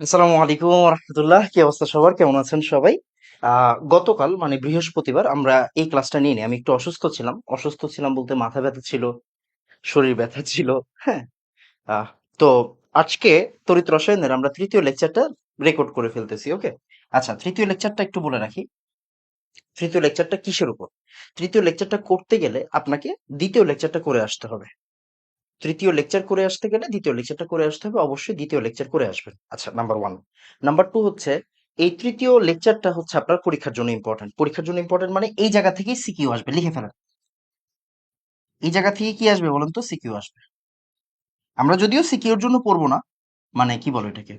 আসসালামু আলাইকুম রহমতুল্লাহ। কি অবস্থা সবার? কেমন আছেন সবাই? গতকাল মানে বৃহস্পতিবার আমরা এই ক্লাসটা নিয়ে নিই। আমি একটু অসুস্থ ছিলাম বলতে মাথা ব্যথা ছিল, শরীর ব্যথা ছিল। হ্যাঁ। আহ তো আজকে তড়িৎ রসায়নের আমরা তৃতীয় লেকচারটা রেকর্ড করে ফেলতেছি। ওকে। আচ্ছা, তৃতীয় লেকচারটা একটু বলে রাখি। তৃতীয় লেকচারটা কিসের উপর? তৃতীয় লেকচারটা করতে গেলে আপনাকে দ্বিতীয় লেকচারটা করে আসতে হবে। তৃতীয় লেকচার করে আসতে গেলে দ্বিতীয় লেকচারটা করে আসতে হবে। অবশ্যই দ্বিতীয় লেকচার করে আসবেন। আচ্ছা, নাম্বার ওয়ান। নাম্বার টু হচ্ছে, এই তৃতীয় লেকচারটা হচ্ছে আপনার পরীক্ষার জন্য ইম্পর্টেন্ট। পরীক্ষার জন্য ইম্পর্টেন্ট মানে এই জায়গা থেকেই সিকিউ আসবে, লিখে ফেলেন। এই জায়গা থেকে কি আসবে বলেন তো? সিকিউ আসবে। আমরা যদিও সিকিউর জন্য পড়বো না, মানে কি বলো এটাকে,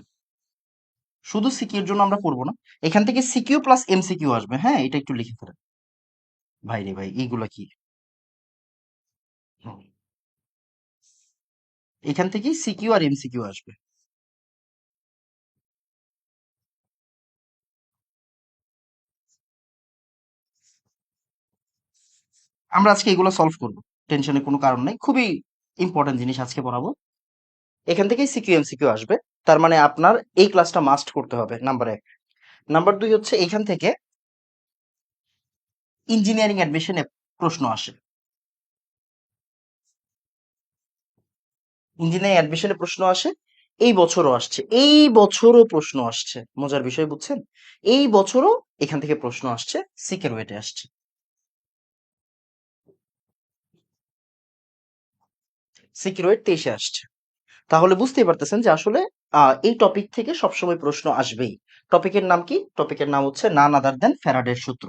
শুধু সিকিউর জন্য আমরা পড়বো না। এখান থেকে সিকিউ প্লাস এমসিকিউ আসবে। হ্যাঁ, এটা একটু লিখে ফেলেন। ভাই রে ভাই, এইগুলা কি! হুম, এখান থেকেই সিকিউ আর এমসিকিউ আসবে। আমরা আজকে এগুলো সলভ করবো। টেনশনের কোনো কারণ নাই, খুবই ইম্পর্টেন্ট জিনিস আজকে পড়াবো। এখান থেকেই সিকিউ এমসিকিউ আসবে। তার মানে আপনার এই ক্লাসটা মাস্ট করতে হবে, নাম্বার এক। নাম্বার দুই হচ্ছে, এখান থেকে ইঞ্জিনিয়ারিং অ্যাডমিশনে প্রশ্ন আসে। ইঞ্জিনিয়ারিং অ্যাডমিশনে প্রশ্ন আসে। এই বছরও আসছে, এই বছরও প্রশ্ন আসছে। মজার বিষয় বুঝছেন? এই বছরও এখান থেকে প্রশ্ন আসছে, সিকের ওয়েটে আসছে। সিকের ওয়েট 23-এ আসছে। তাহলে বুঝতেই পারতেছেন যে আসলে এই টপিক থেকে সবসময় প্রশ্ন আসবেই। টপিকের নাম কি? টপিকের নাম হচ্ছে নান আদার দেন ফ্যারাডের সূত্র।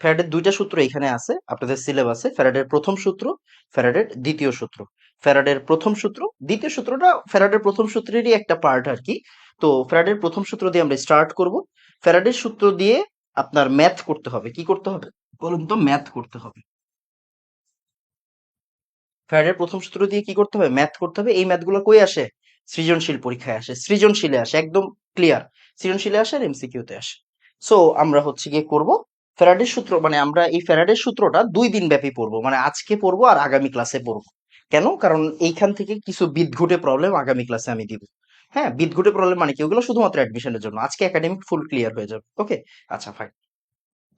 ফ্যারাডের দুইটা সূত্র এখানে আছে আপনাদের সিলেবাসে। ফ্যারাডের প্রথম সূত্র, ফ্যারাডের দ্বিতীয় সূত্র। ফ্যারাডের প্রথম সূত্র, দ্বিতীয় সূত্রটা ফ্যারাডের প্রথম সূত্রেরই একটা পার্ট আর কি। তো ফ্যারাডের প্রথম সূত্র দিয়ে আমরা স্টার্ট করব। ফ্যারাডের সূত্র দিয়ে আপনার ম্যাথ করতে হবে। কি করতে হবে বলুন তো? ম্যাথ করতে হবে। ফ্যারাডের প্রথম সূত্র দিয়ে কি করতে হবে? ম্যাথ করতে হবে। এই ম্যাথগুলো কই আসে? সৃজনশীল পরীক্ষায় আসে, সৃজনশীলে আসে, একদম ক্লিয়ার। সৃজনশীলে আসে আর এমসিকিউতে আসে। সো আমরা হচ্ছে গিয়ে করব ফ্যারাডের সূত্র। মানে আমরা এই ফ্যারাডের সূত্রটা 2 দিন ব্যাপী পড়বো, মানে আজকে পড়বো আর আগামী ক্লাসে পড়বো। কেন? কারণ এইখান থেকে কিছু বিদঘুটে প্রবলেম আগামী ক্লাসে আমি দিব। হ্যাঁ, বিদঘুটে প্রবলেম মানে কি? ওগুলো শুধুমাত্র অ্যাডমিশনের জন্য। আজকে একাডেমিক ফুল ক্লিয়ার হয়ে যাবে। ওকে। আচ্ছা ফাইন।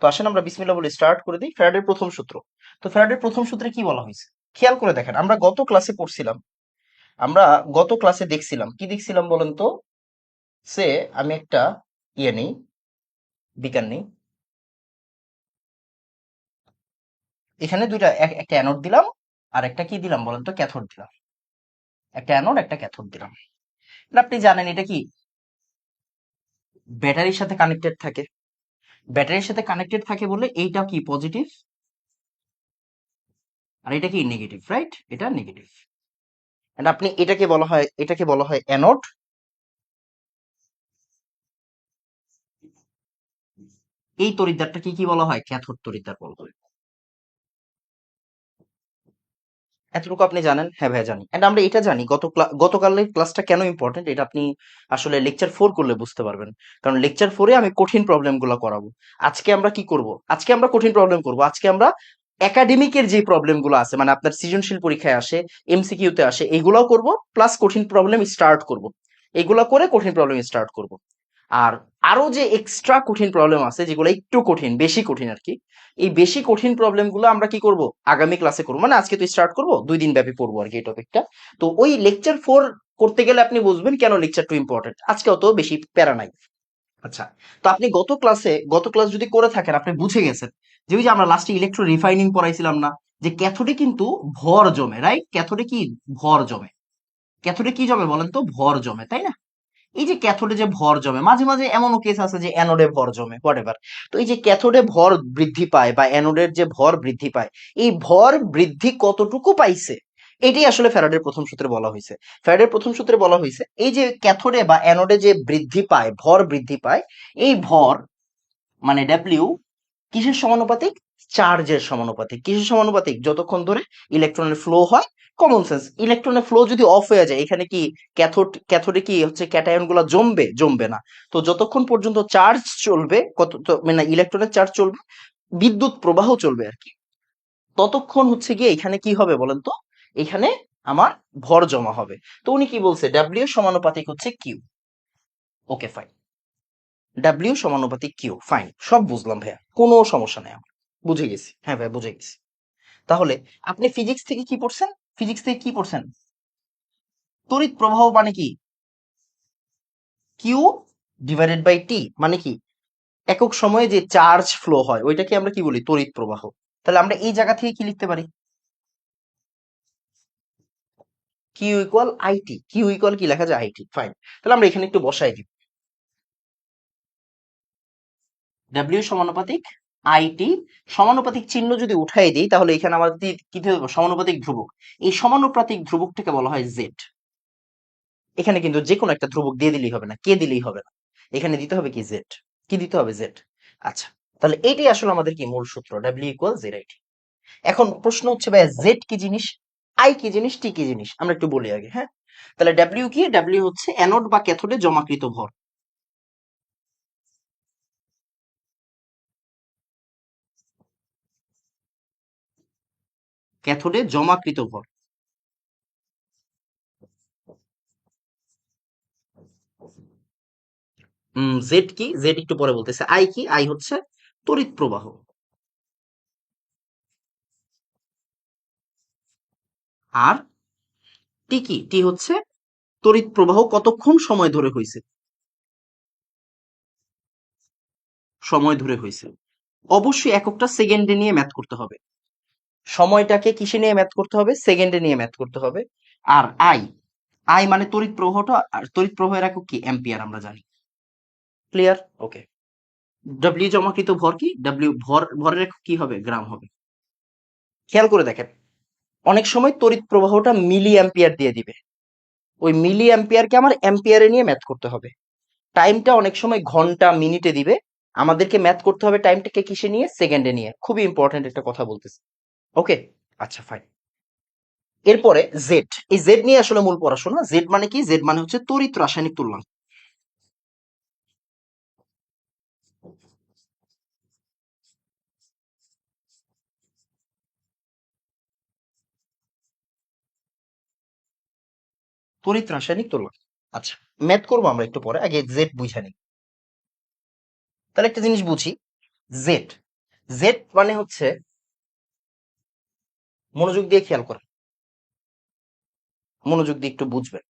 তো আসেন আমরা বিসমিল্লাহ বলে স্টার্ট করে দিই। ফ্যারাডের প্রথম সূত্র। তো ফ্যারাডের প্রথম সূত্রে কি বলা হয়েছে খেয়াল করে দেখেন। আমরা গত ক্লাসে পড়ছিলাম, আমরা গত ক্লাসে দেখছিলাম, কি দেখছিলাম বলেন তো? সে আমি একটা ইয়ে নেই, বিজ্ঞান নেই। এখানে দুইটা, একটা অ্যানোড দিলাম আর একটা কি দিলাম বলেন তো? ক্যাথোড দিলাম। একটা অ্যানোড একটা ক্যাথোড দিলাম। এটা আপনি জানেন এটা কি ব্যাটারির সাথে কানেক্টেড থাকে। ব্যাটারির সাথে কানেক্টেড থাকে বলে এইটা কি পজিটিভ আর এটা কি নেগেটিভ, রাইট? এটা নেগেটিভ। এন্ড আপনি এটাকে বলা হয় অ্যানোড। এই তড়িৎদ্বারটাকে কি বলা হয়? ক্যাথোড তড়িৎদ্বার বলা হয়। এতটুকু আপনি জানেন? হ্যাঁ ভাই জানি। এন্ড আমরা এটা জানি, গতকালের ক্লাসটা কেন ইম্পর্টেন্ট এটা আপনি আসলে লেকচার 4 করলে বুঝতে পারবেন। কারণ লেকচার 4-এ আমি কঠিন প্রবলেম গুলো করাবো। আজকে আমরা কি করব? আজকে আমরা কঠিন প্রবলেম করব। আজকে আমরা একাডেমিকের যে প্রবলেম গুলো আছে, মানে আপনার সৃজনশীল পরীক্ষায় আসে, এমসিকিউতে আসে, এগুলাও করব, প্লাস কঠিন প্রবলেম স্টার্ট করব। এগুলা করে কঠিন প্রবলেম স্টার্ট করব। আর আরো যে এক্সট্রা কঠিন প্রবলেম আছে, যেগুলো একটু কঠিন, বেশি কঠিন আর কি, এই বেশি কঠিন প্রবলেম গুলো আমরা কি করব? আগামী ক্লাসে করবো। মানে আজকে তো স্টার্ট করবো, 2 দিন ব্যাপী পড়বো আর কি এই টপিকটা। তো ওই লেকচার 4 করতে গেলে আপনি বুঝবেন কেন লেকচার 2 ইম্পর্টেন্ট। আজকে অত বেশি প্যারা নাই। আচ্ছা, তো আপনি গত ক্লাস যদি করে থাকেন, আপনি বুঝে গেছেন যে ওই যে আমরা লাস্টে ইলেকট্রো রিফাইনিং পড়াইছিলাম না, যে ক্যাথোডে কিন্তু ভর জমে, রাইট? ক্যাথোডে কি ভর জমে? ক্যাথোডে কি জমে বলেন তো? ভর জমে, তাই না? এই যে ক্যাথোডে যে ভর জমে, মাঝে মাঝে এমনও কেস আছে যে অ্যানোডে ভর জমে, হোয়াটএভার। তো এই যে ক্যাথোডে ভর বৃদ্ধি পায় বা অ্যানোডের যে ভর বৃদ্ধি পায়, এই ভর বৃদ্ধি কতটুকু পাইছে, এটাই আসলে ফ্যারাডের প্রথম সূত্রে বলা হয়েছে। ফ্যারাডের প্রথম সূত্রে বলা হয়েছে এই যে ক্যাথোডে বা অ্যানোডে যে বৃদ্ধি পায়, ভর বৃদ্ধি পায়, এই ভর মানে ডব্লিউ কিসের সমানুপাতিক? চার্জের সমানুপাতিক। কিসের সমানুপাতিক? যতক্ষণ ধরে ইলেকট্রনের ফ্লো হয়। কমন সেন্স, ইলেকট্রনের ফ্লো যদি অফ হয়ে যায়, এখানে কি ক্যাথোডে কি হচ্ছে, ক্যাটায়ন গুলা জমবে? জমবে না। তো যতক্ষণ পর্যন্ত চার্জ চলবে, মানে ইলেকট্রনের চার্জ চলবে, বিদ্যুৎ প্রবাহ চলবে আর কি। ততক্ষণ হচ্ছে গিয়ে এখানে কি হবে বলেন তো, এখানে আমার ভর জমা হবে। তো উনি কি বলছে, ডাব্লিউ সমানুপাতিক হচ্ছে কিউ। ওকে ফাইন, ডাব্লিউ সমানুপাতিক কিউ, ফাইন, সব বুঝলাম ভাইয়া, কোনো সমস্যা নেই আমার, বুঝে গেছি, হ্যাঁ ভাই বুঝে গেছি। তাহলে আপনি ফিজিক্স থেকে কি পড়ছেন, ফিজিক্স থেকে কি পড়ছেন, তড়িৎ প্রবাহ মানে কি, কিউ ডিভাইডেড বাই টি, মানে কি একক সময়ে যে চার্জ ফ্লো হয় ওইটাকে আমরা কি বলি, তড়িৎ প্রবাহ। তাহলে আমরা এই জায়গা থেকে কি লিখতে পারি, Q equal IT, Q equal কি লেখা যায়, আইটি, ফাইন। তাহলে আমরা এখানে একটু বসাই দিই, ডাব্লিউ সমানুপাতিক আইটি, সমানুপাতিক চিহ্ন যদি উঠাই দিই তাহলে এখানে আমাদের কি দিতে হবে, সমানুপাতিক ধ্রুবক। এই সমানুপাতিক ধ্রুবকটাকে বলা হয় জেড। এখানে কিন্তু যে কোনো একটা ধ্রুবক দিয়ে দিলেই হবে না, কে দিলেই হবে না, এখানে দিতে হবে কি জেড, কি দিতে হবে জেড। আচ্ছা, তাহলে এটাই আসলে আমাদের কি মূল সূত্র, ডাব্লিউ ইকুয়াল জেড আইটি। এখন প্রশ্ন হচ্ছে ভাইয়া জেড কি জিনিস, আই কি জিনিস, টি কি জিনিস, আমরা একটু বলি আগে, হ্যাঁ। তাহলে ডাব্লিউ কি, ডাব্লিউ হচ্ছে অ্যানোড বা ক্যাথোডে জমাকৃত ভর, ক্যাথোডে জমাকৃত ভর। জেড কি, জেড একটু পরে বলতেছে। আই কি, আই হচ্ছে তড়িৎ প্রবাহ। আর টি কি, টি হচ্ছে তড়িৎ প্রবাহ কতক্ষণ সময় ধরে হয়েছে, সময় ধরে হয়েছে। অবশ্যই এককটা সেকেন্ডে নিয়ে ম্যাথ করতে হবে, সময়টাকে কিসে নিয়ে ম্যাথ করতে হবে, সেকেন্ডে নিয়ে ম্যাথ করতে হবে। আর আই, আই মানে তড়িৎ প্রবাহটা, আর তড়িৎ প্রবাহের একক কি, অ্যাম্পিয়ার আমরা জানি। ক্লিয়ার, ওকে। ডব্লিউ জমাকৃত ভর কি, ডব্লিউ ভর, ভরের একক কি হবে, গ্রাম হবে। খেয়াল করে দেখেন, অনেক সময় তড়িৎ প্রবাহটা মিলি অ্যাম্পিয়ার দিয়ে দিবে, ওই মিলি অ্যাম্পিয়ারকে আমার অ্যাম্পিয়ারে নিয়ে ম্যাথ করতে হবে। টাইমটা অনেক সময় ঘন্টা মিনিটে দিবে, আমাদেরকে ম্যাথ করতে হবে টাইমটাকে কিসে নিয়ে, সেকেন্ডে নিয়ে। খুবই ইম্পর্টেন্ট একটা কথা বলতেছি, ওকে। আচ্ছা ফাইন, এরপরে জেড, এই জেড নিয়ে আসলে মূল পড়াশোনা। জেড মানে কি, জেড মানে হচ্ছে তড়িৎ রাসায়নিক তুল্যাঙ্ক। তড়িৎ রাসায়নিক তুল্যাঙ্ক, আচ্ছা ম্যাথ করবো আমরা একটু পরে, আগে জেড বুঝা নিই। তাহলে একটা জিনিস বুঝি, জেড, জেড মানে হচ্ছে, মনোযোগ দিয়ে খেয়াল করেন, মনোযোগ দিয়ে একটু বুঝবেন,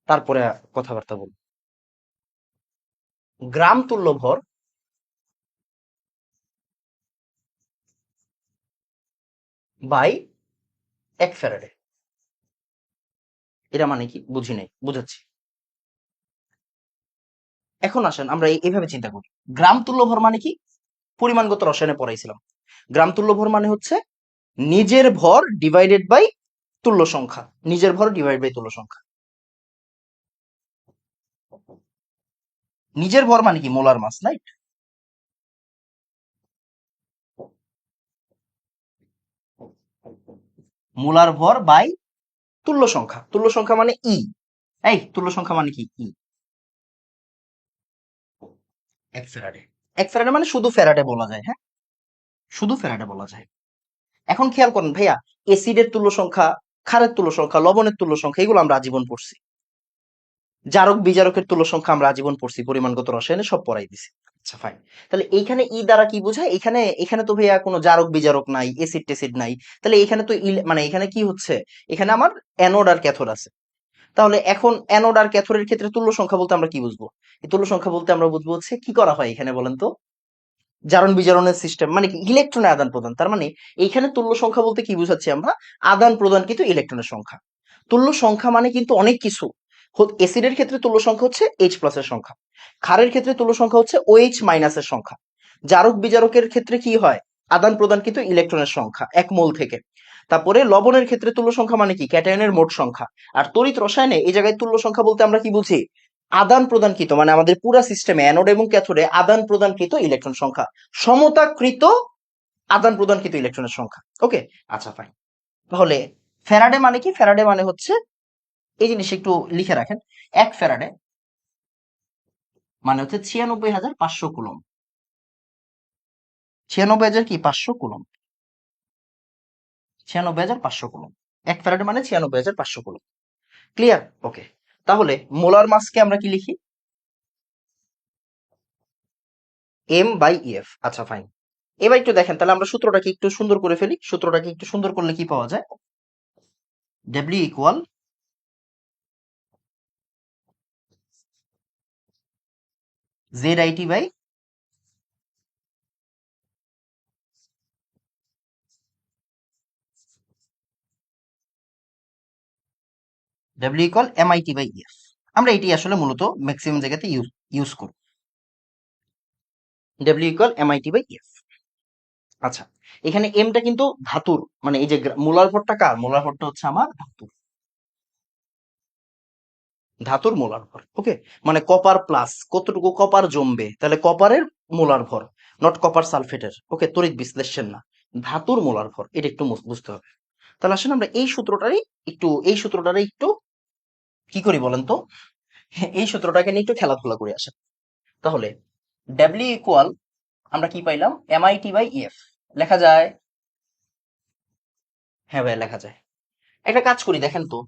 তারপরে কথাবার্তা বলবো। গ্রাম তুল্য ভর বাই এক ফ্যারাডে, এটা মানে কি বুঝি নাই, বুঝাচ্ছি। এখন আসেন আমরা এইভাবে চিন্তা করি, গ্রাম তুল্য ভর মানে কি, পরিমাণগত রসায়নে পড়াইছিলাম। গ্রাম তুল্য ভর মানে হচ্ছে নিজের ভর ডিভাইডেড বাই তুল্য সংখ্যা, নিজের ভর ডিভাইড বাই তুল্য সংখ্যা। নিজের ভর মানে কি, মোলার মাস, রাইট। মোলার ভর বাই তুল্য সংখ্যা, তুল্য সংখ্যা মানে ই, এই তুল্য সংখ্যা মানে কি, ই, এক ফ্যারাডে। এক ফ্যারাডে মানে শুধু ফ্যারাডে বলা যায়, হ্যাঁ, শুধু ফ্যারাডে বলা যায়। এখন খেয়াল করেন ভাইয়া, এসিডের তুল্য সংখ্যা, ক্ষারের তুল্য সংখ্যা, লবণের তুল্য সংখ্যা, এগুলো আমরা আজীবন পড়ছি। জারক বিজারকের তুল্য সংখ্যা আমরা আজীবন পড়ছি, পরিমাণগত রসায়নে সব পড়াই দিছি। আচ্ছা ফাইন, তাহলে এইখানে ই দ্বারা কি বোঝায়, এখানে এখানে তো ভাইয়া কোনো জারক বিজারক নাই, এসিড টেসিড নাই, তাহলে এখানে তো মানে এখানে কি হচ্ছে, এখানে আমার অ্যানোড আর ক্যাথোড আছে। তাহলে এখন অ্যানোড আর ক্যাথোডের ক্ষেত্রে তুল্য সংখ্যা বলতে আমরা কি বুঝবো, এই তুল্য সংখ্যা বলতে আমরা বুঝবো হচ্ছে কি করা হয় এখানে বলেন তো, জারণ বিজারণের সিস্টেম, মানে কি ইলেকট্রনের আদান প্রদান। তার মানে এইখানে তুল্য সংখ্যা বলতে কি বুঝাচ্ছি আমরা, আদান প্রদান কিন্তু ইলেকট্রনের সংখ্যা। তুল্য সংখ্যা মানে কিন্তু অনেক কিছু। এসিডের ক্ষেত্রে তুল্য সংখ্যা হচ্ছে এইচ প্লাস এর সংখ্যা, ক্ষারের ক্ষেত্রে তুল্য সংখ্যা হচ্ছে ওএইচ মাইনাস এর সংখ্যা, জারক বিজারকের ক্ষেত্রে কি হয়, আদান প্রদান কিন্তু ইলেকট্রনের সংখ্যা এক মোল থেকে। তারপরে লবণের ক্ষেত্রে তুল্য সংখ্যা মানে কি, ক্যাটায়নের মোট সংখ্যা। আর তড়িৎ রসায়নে এই জায়গায় তুল্য সংখ্যা বলতে আমরা কি বুঝি, আদান প্রদানকৃত, মানে আমাদের পুরা সিস্টেমে অ্যানোড এবং ক্যাথোডে আদান প্রদানকৃত ইলেকট্রন সংখ্যা, সমতাকৃত আদান প্রদানকৃত ইলেকট্রনের সংখ্যা, ওকে। আচ্ছা ফাইন, তাহলে ফ্যারাডে মানে কি, ফ্যারাডে মানে হচ্ছে, এই জিনিস একটু লিখে রাখেন, এক ফ্যারাডে মানে হচ্ছে 96,500 কুলম, 96,000 কি 500 কুলম। 96,500 কুলম্ব। 1 ফ্যারাড মানে 96,500 কুলম্ব। ক্লিয়ার? ওকে। তাহলে মোলার মাসকে আমরা কি লিখি? M/EF। আচ্ছা ফাইন। এবার একটু দেখেন, তাহলে আমরা সূত্রটাকে একটু সুন্দর করে ফেলি। সূত্রটাকে একটু সুন্দর করলে কি পাওয়া যায়? W equal ZIT by W equal MIT by EF। আমরা এটি আসলে মূলত ম্যাক্সিমাম জায়গাতে ইউজ করি। W equal MIT by EF। আচ্ছা, এখানে এমটা কিন্তু ধাতুর, মানে এই যে মোলার ভরটা কার? মোলার ভরটা হচ্ছে আমার ধাতুর। ধাতুর মোলার ভর। ওকে, মানে কপার প্লাস কতটুকু কপার জমবে, তাহলে কপারের মোলার ভর, নট কপার সালফেটের। ওকে, তড়িৎ বিশ্লেষণ না, ধাতুর মোলার ভর, এটা একটু বুঝতে হবে। তাহলে আসলে আমরা এই সূত্রটারই একটু কি করি বলেন তো? এই সূত্রটাকে নিয়ে একটু খেলাধুলা করে আসেন। তাহলে ডাব্লিউ ইকুয়াল, আমরা কি পাইলাম? MIT বাই EF লেখা যায়। হ্যাঁ ভাই, লেখা যায়। একটা কাজ করি দেখেন তো,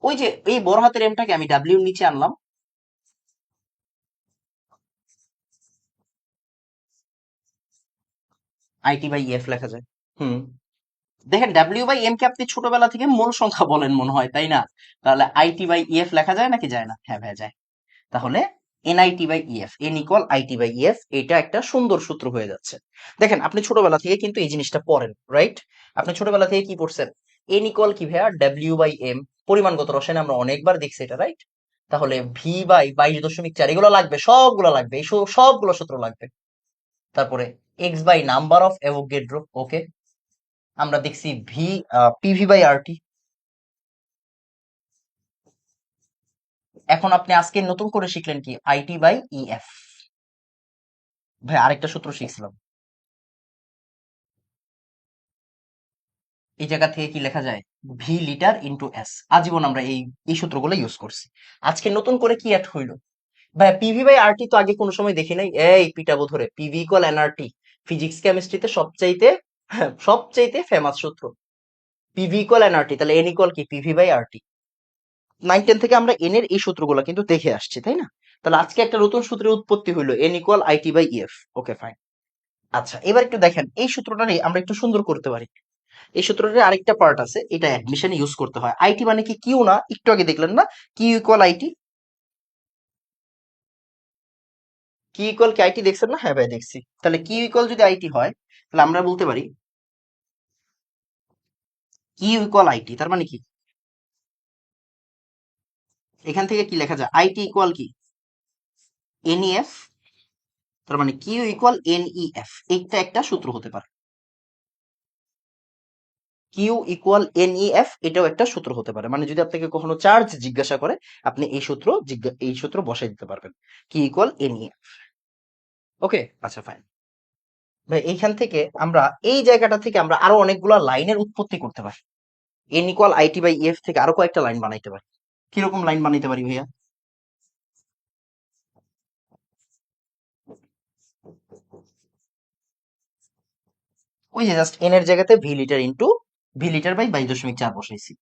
ওই যে এই বড় হাতের এমটাকে আমি ডাব্লিউর নিচে আনলাম, IT বাই EF লেখা যায়। হুম, দেখেন W/M কে আপনি ছোটবেলা থেকে মূল সংখ্যা বলেন মনে হয়, তাই না? তাহলে IT বাই EF লেখা যায় নাকি যায় না? হ্যাঁ ভাই যায়। তাহলে NIT by EF, N equal IT by EF, এটা একটা সুন্দর সূত্র হয়ে যাচ্ছে। দেখেন, আপনি ছোটবেলা থেকে কিন্তু এই জিনিসটা পড়েন, রাইট? আপনি ছোটবেলা থেকে কি পড়ছেন? N ইকুয়াল কি ভাইয়া? W/M। পরিমাণগত রসায়নে আমরা অনেকবার দেখছি এটা, রাইট? তাহলে V/22.4 এগুলো লাগবে, সবগুলো লাগবে, এই সবগুলো সূত্র লাগবে। তারপরে X নাম্বার অফ অ্যাভোগাড্রো। ওকে, আমরা দেখছি PV/RT। এখন আপনি আজকে নতুন করে শিখলেন কি? IT/EF। ভাই আরেকটা সূত্র শিখছিলাম, এই জায়গা থেকে কি লেখা যায়? V litre into S. আজীবন আমরা এই সূত্রগুলো ইউজ করছি। আজকে নতুন করে কি অ্যাড হইলো? ভাই PV/RT তো আগে কোনো সময় দেখি নাই। এই পিটাবো ধরে, PV ইকুয়াল NRT। ফিজিক্স কেমিস্ট্রিতে সবচাইতে ফেমাস সূত্র। PV ইকুয়াল NRT, তাহলে N ইকুয়াল কি? PV/RT। 9-10 থেকে আমরা এন এর এই সূত্রগুলো কিন্তু দেখে আসছি, তাই না? তাহলে আজকে একটা নতুন সূত্রের উৎপত্তি হইলো, N equal IT/EF। Okay fine. আচ্ছা, এবার একটু দেখেন, এই সূত্রটারে আমরা একটু সুন্দর করতে পারি। এই সূত্রটার আরেকটা পার্ট আছে, এটা অ্যাডমিশনে ইউজ করতে হয়। আইটি মানে কি? কিউ না? একটু আগে দেখলেন না, Q equal IT. Q equal কি আইটি দেখছেন না? হ্যাঁ ভাই দেখছি। তাহলে কিউ ইকুয়াল যদি আইটি হয়, তাহলে আমরা বলতে পারি কিউ ইকুয়াল আইটি, তার মানে কি? এখান থেকে কি লেখা যায়? আইটি ইকুয়াল কি? এনইএফ। তার মানে কিউ ইকুয়াল এনইএফ, এইটা একটা সূত্র হতে পারে। কিউ ইকুয়াল এনইএফ, এটাও একটা সূত্র হতে পারে। মানে যদি আপনাকে কখনো চার্জ জিজ্ঞাসা করে, আপনি এই সূত্র বসাই দিতে পারবেন, কিউ ইকুয়াল এনইএফ। ওকে, আচ্ছা ফাইন। ভাই এইখান থেকে আমরা, এই জায়গাটা থেকে আমরা আরো অনেকগুলা লাইনের উৎপত্তি করতে পারি। এন ইকুয়াল IT/EF থেকে আরো কয়েকটা লাইন বানাইতে পারি। কিরকম লাইন বানাইতে পারি ভাইয়া? ওই যে জাস্ট এন এর জায়গাতে V লিটার/22.4 বসাইছি।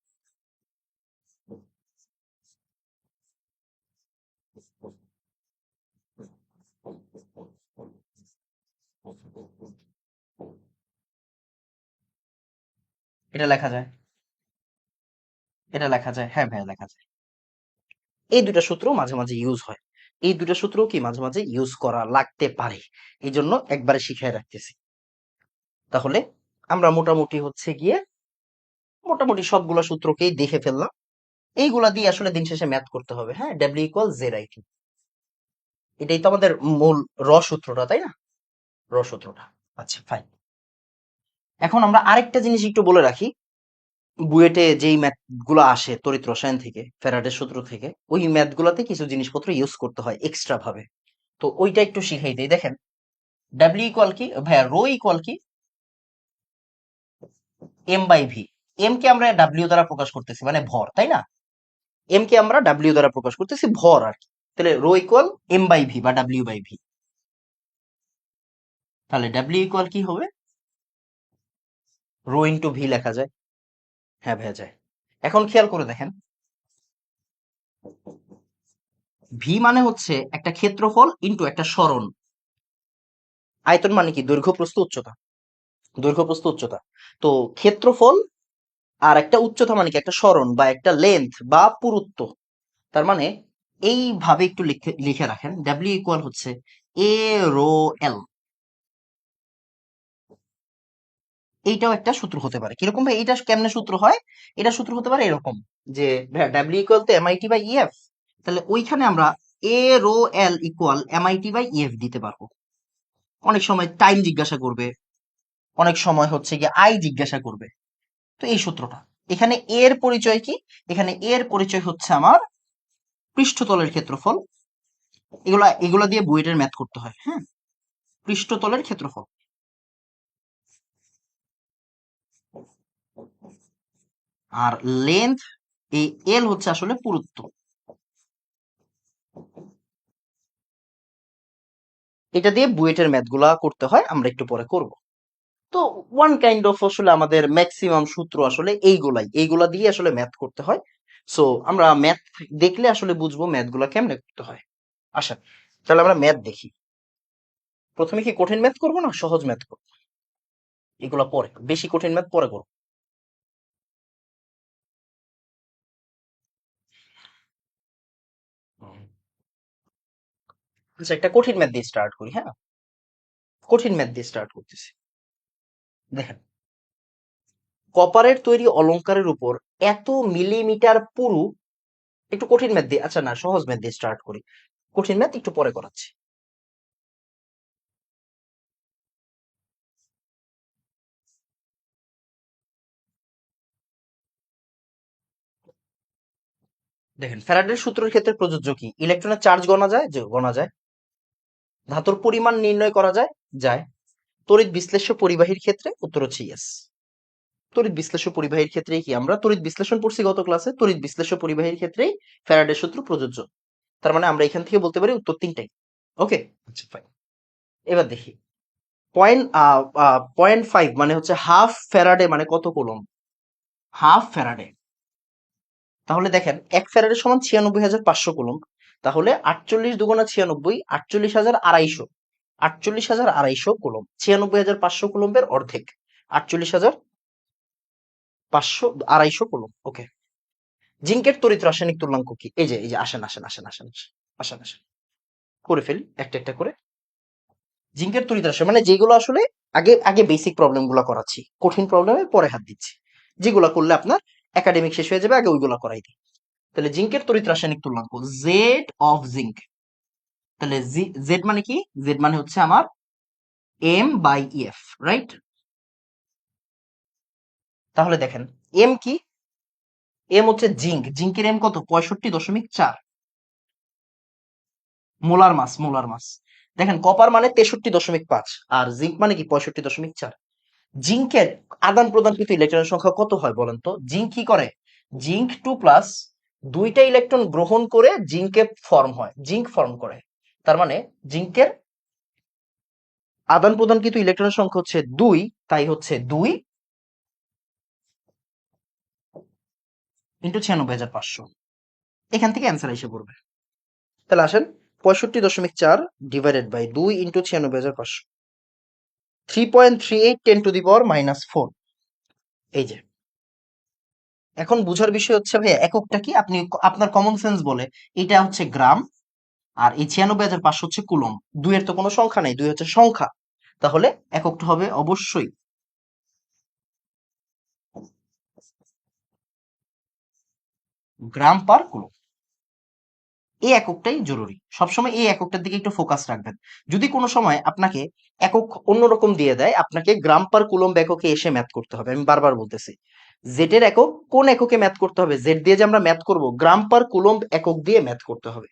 এটা লেখা যায়, এটা লেখা যায়, হ্যাঁ ভাইয়া লেখা যায়। এই দুটা সূত্র মাঝে মাঝে ইউজ হয়, এই দুটা সূত্র কি মাঝে মাঝে ইউজ করা লাগতে পারে, এই জন্য একবারে শিখায় রাখতেছি। তাহলে আমরা মোটামুটি সবগুলা সূত্রকেই দেখে ফেললাম। এইগুলা দিয়ে আসলে দিন শেষে ম্যাথ করতে হবে। হ্যাঁ, W ইকুয়াল ZIT, এটাই তো আমাদের মূল সূত্রটা, তাই না? সূত্রটা। আচ্ছা ফাইন। এখন আমরা আরেকটা জিনিস একটু বলে রাখি, বুয়েটে যেই ম্যাথ গুলো আসে তড়িৎ রসায়ন থেকে, ফ্যারাডের সূত্র থেকে, ওই ম্যাথ গুলাতে কিছু জিনিসপত্র ইউজ করতে হয় এক্সট্রা ভাবে। তো ওইটা একটু শিখাই দিই। দেখেন, ডাব্লিউ ইকুয়াল কি ভাইয়া? রো ইকুয়াল কি? M/V। এম কে আমরা ডাব্লিউ দ্বারা প্রকাশ করতেছি, মানে ভর, তাই না? এম কে আমরা ডাব্লিউ দ্বারা প্রকাশ করতেছি, ভর আর কি। তাহলে রো ইকুয়াল M/V বা W/V। তাহলে ডাব্লিউ ইকুয়াল কি হবে? রো ইন্টু ভি লেখা যায়। হ্যাঁ ভাইয়া যায়। এখন খেয়াল করে দেখেন, ভি মানে হচ্ছে একটা ক্ষেত্রফল ইন্টু একটা সরণ। আয়তন মানে কি? দৈর্ঘ্য প্রস্থ উচ্চতা। দৈর্ঘ্য প্রস্থ উচ্চতা। তো ক্ষেত্রফল আর একটা উচ্চতা মানে কি? একটা সরণ বা একটা লেন্থ বা পুরুত্ব। তার মানে এইভাবে একটু লিখে লিখে রাখেন, ডাব্লিউ ইকুয়াল হচ্ছে এ রো এল। এইটাও একটা সূত্র হতে পারে। কিরকম ভাই? এটা কেমনে সূত্র হয়? এটা সূত্র হতে পারে এরকম, যে W equal to MIT by EF. তাহলে ওইখানে আমরা এ rho L equal MIT by EF দিতে পারবো। অনেক সময় টাইম জিজ্ঞাসা করবে, অনেক সময় হচ্ছে গিয়ে আই জিজ্ঞাসা করবে। তো এই সূত্রটা, এখানে এর পরিচয় কি? এখানে এর পরিচয় হচ্ছে আমার পৃষ্ঠতলের ক্ষেত্রফল। এগুলা এগুলা দিয়ে বুয়েটের ম্যাথ করতে হয়, হ্যাঁ। পৃষ্ঠতলের ক্ষেত্রফল। আর লেন্থ, এই এল হচ্ছে আসলে পুরুত্ব। এটা দিয়ে বুয়েটের ম্যাথ গুলা করতে হয়, আমরা একটু পরে করব। তো ওয়ান কাইন্ড অফ আসলে আমাদের ম্যাক্সিমাম সূত্র আসলে এইগুলা দিয়ে আসলে ম্যাথ করতে হয়। সো আমরা ম্যাথ দেখলে আসলে বুঝবো ম্যাথ গুলা কেমনে করতে হয়। আচ্ছা, তাহলে আমরা ম্যাথ দেখি। প্রথমে কি কঠিন ম্যাথ করবো না সহজ ম্যাথ করবো? এগুলা পরে, বেশি কঠিন ম্যাথ পরে করবো। হুম। আচ্ছা, একটা কঠিন ম্যাথ দিয়ে স্টার্ট করি, হ্যাঁ। কঠিন ম্যাথ দিয়ে স্টার্ট করতেছি। দেখেন, কপারের তৈরি অলংকারের উপর এত মিলিমিটার পুরু। একটু কঠিন ম্যাথ দিয়ে, আচ্ছা না, সহজ ম্যাথ দিয়ে স্টার্ট করি। কঠিন ম্যাথ একটু পরে করাচ্ছি। দেখেন, ফ্যারাডের সূত্রের ক্ষেত্রে প্রযোজ্য কি? ইলেকট্রনের চার্জ গণা যায়, যে গণা যায়। ধাতুর পরিমাণ নির্ণয় করা যায়, যায়। তড়িৎ বিশ্লেষ্য পরিবাহীর ক্ষেত্রে উত্তর হচ্ছে ইয়েস। তড়িৎ বিশ্লেষ্য পরিবাহীর ক্ষেত্রেই কি? আমরা তড়িৎ বিশ্লেষণ পড়ছি গত ক্লাসে, তড়িৎ বিশ্লেষ্য পরিবাহীর ক্ষেত্রেই ফ্যারাডের সূত্র প্রযোজ্য। তার মানে আমরা এখান থেকে বলতে পারি উত্তর তিনটাই। ওকে, আচ্ছা ফাইন। এবার দেখি, পয়েন্ট পয়েন্ট ফাইভ মানে হচ্ছে হাফ ফ্যারাডে, মানে কত কুলম্ব? Half Faraday. তাহলে দেখেন, এক ফ্যারাডে সমান 96,500 কুলম্ব। তাহলে 48 দুগুণা 96, 48,250। 48,250 কুলম্ব, 96,500 কুলম্বের অর্ধেক। 48,250 কুলম্ব। ওকে। জিঙ্কের তড়িৎ রাসায়নিক তুল্যাঙ্ক কি? এই যে আসেন আসেন আসেন আসেন আসেন আসেন আসেন, করে ফেলি একটা একটা করে। জিঙ্কের তড়িৎ রাসায়নিক মানে যেগুলো আসলে আগে আগে বেসিক প্রবলেম গুলা করাচ্ছি, কঠিন প্রবলেমে পরে হাত দিচ্ছি। যেগুলা করলে আপনার একাডেমিক শেষ হয়ে যাবে, আগে ওইগুলা করাই দিই। তাহলে জিঙ্কের তড়িৎ রাসায়নিক তুল্যাঙ্ক জেড অফ জিঙ্ক। তাহলে জেড মানে কি? জেড মানে হচ্ছে আমার এম বাই ইএফ, রাইট? তাহলে দেখেন, এম কি? এম হচ্ছে জিঙ্ক। জিঙ্কের এম কত? 65.4 মোলার মাস। Molar mass. দেখেন, কপার মানে 63.5, আর জিঙ্ক মানে কি? 65.4। জিঙ্কের আদান প্রদান কিন্তু ইলেকট্রনের সংখ্যা কত হয় বলেন তো? জিঙ্ক কি করে? জিঙ্ক 2+, দুইটা ইলেকট্রন গ্রহণ করে জিঙ্কে ফর্ম হয়, জিঙ্ক ফর্ম করে। তার মানে জিঙ্কের আদান প্রদান কিন্তু ইলেকট্রনের সংখ্যা হচ্ছে 2, তাই হচ্ছে 2 ইন্টু 96,500। এখান থেকে অ্যান্সার এসে পড়বে। তাহলে আসেন, 65.4 ডিভাইডেড বাই 2 ইন্টু 96,500, 3.38 10⁻⁻4। এই যে, এখন বুঝার বিষয় হচ্ছে ভাইয়া এককটা কি? আপনি আপনার কমন সেন্স বলে এটা হচ্ছে গ্রাম, আর এই 96,500 হচ্ছে কুলম। দুইয়ের তো কোনো সংখ্যা নেই, দুই হচ্ছে সংখ্যা। তাহলে এককটা হবে অবশ্যই গ্রাম পার কুলম। এই এককটাই জরুরি, সবসময় এই এককটার দিকে একটু ফোকাস রাখবেন। যদি কোনো সময় আপনাকে একক অন্যরকম দিয়ে দেয়, আপনাকে গ্রাম পার কুলম্ব এককে এসে ম্যাথ করতে হবে। আমি বারবার বলতেছি, জেড এর একক কোন এককে ম্যাথ করতে হবে? জেড দিয়ে যে আমরা ম্যাথ করব, গ্রাম পার কুলম্ব একক দিয়ে ম্যাথ করতে হবে।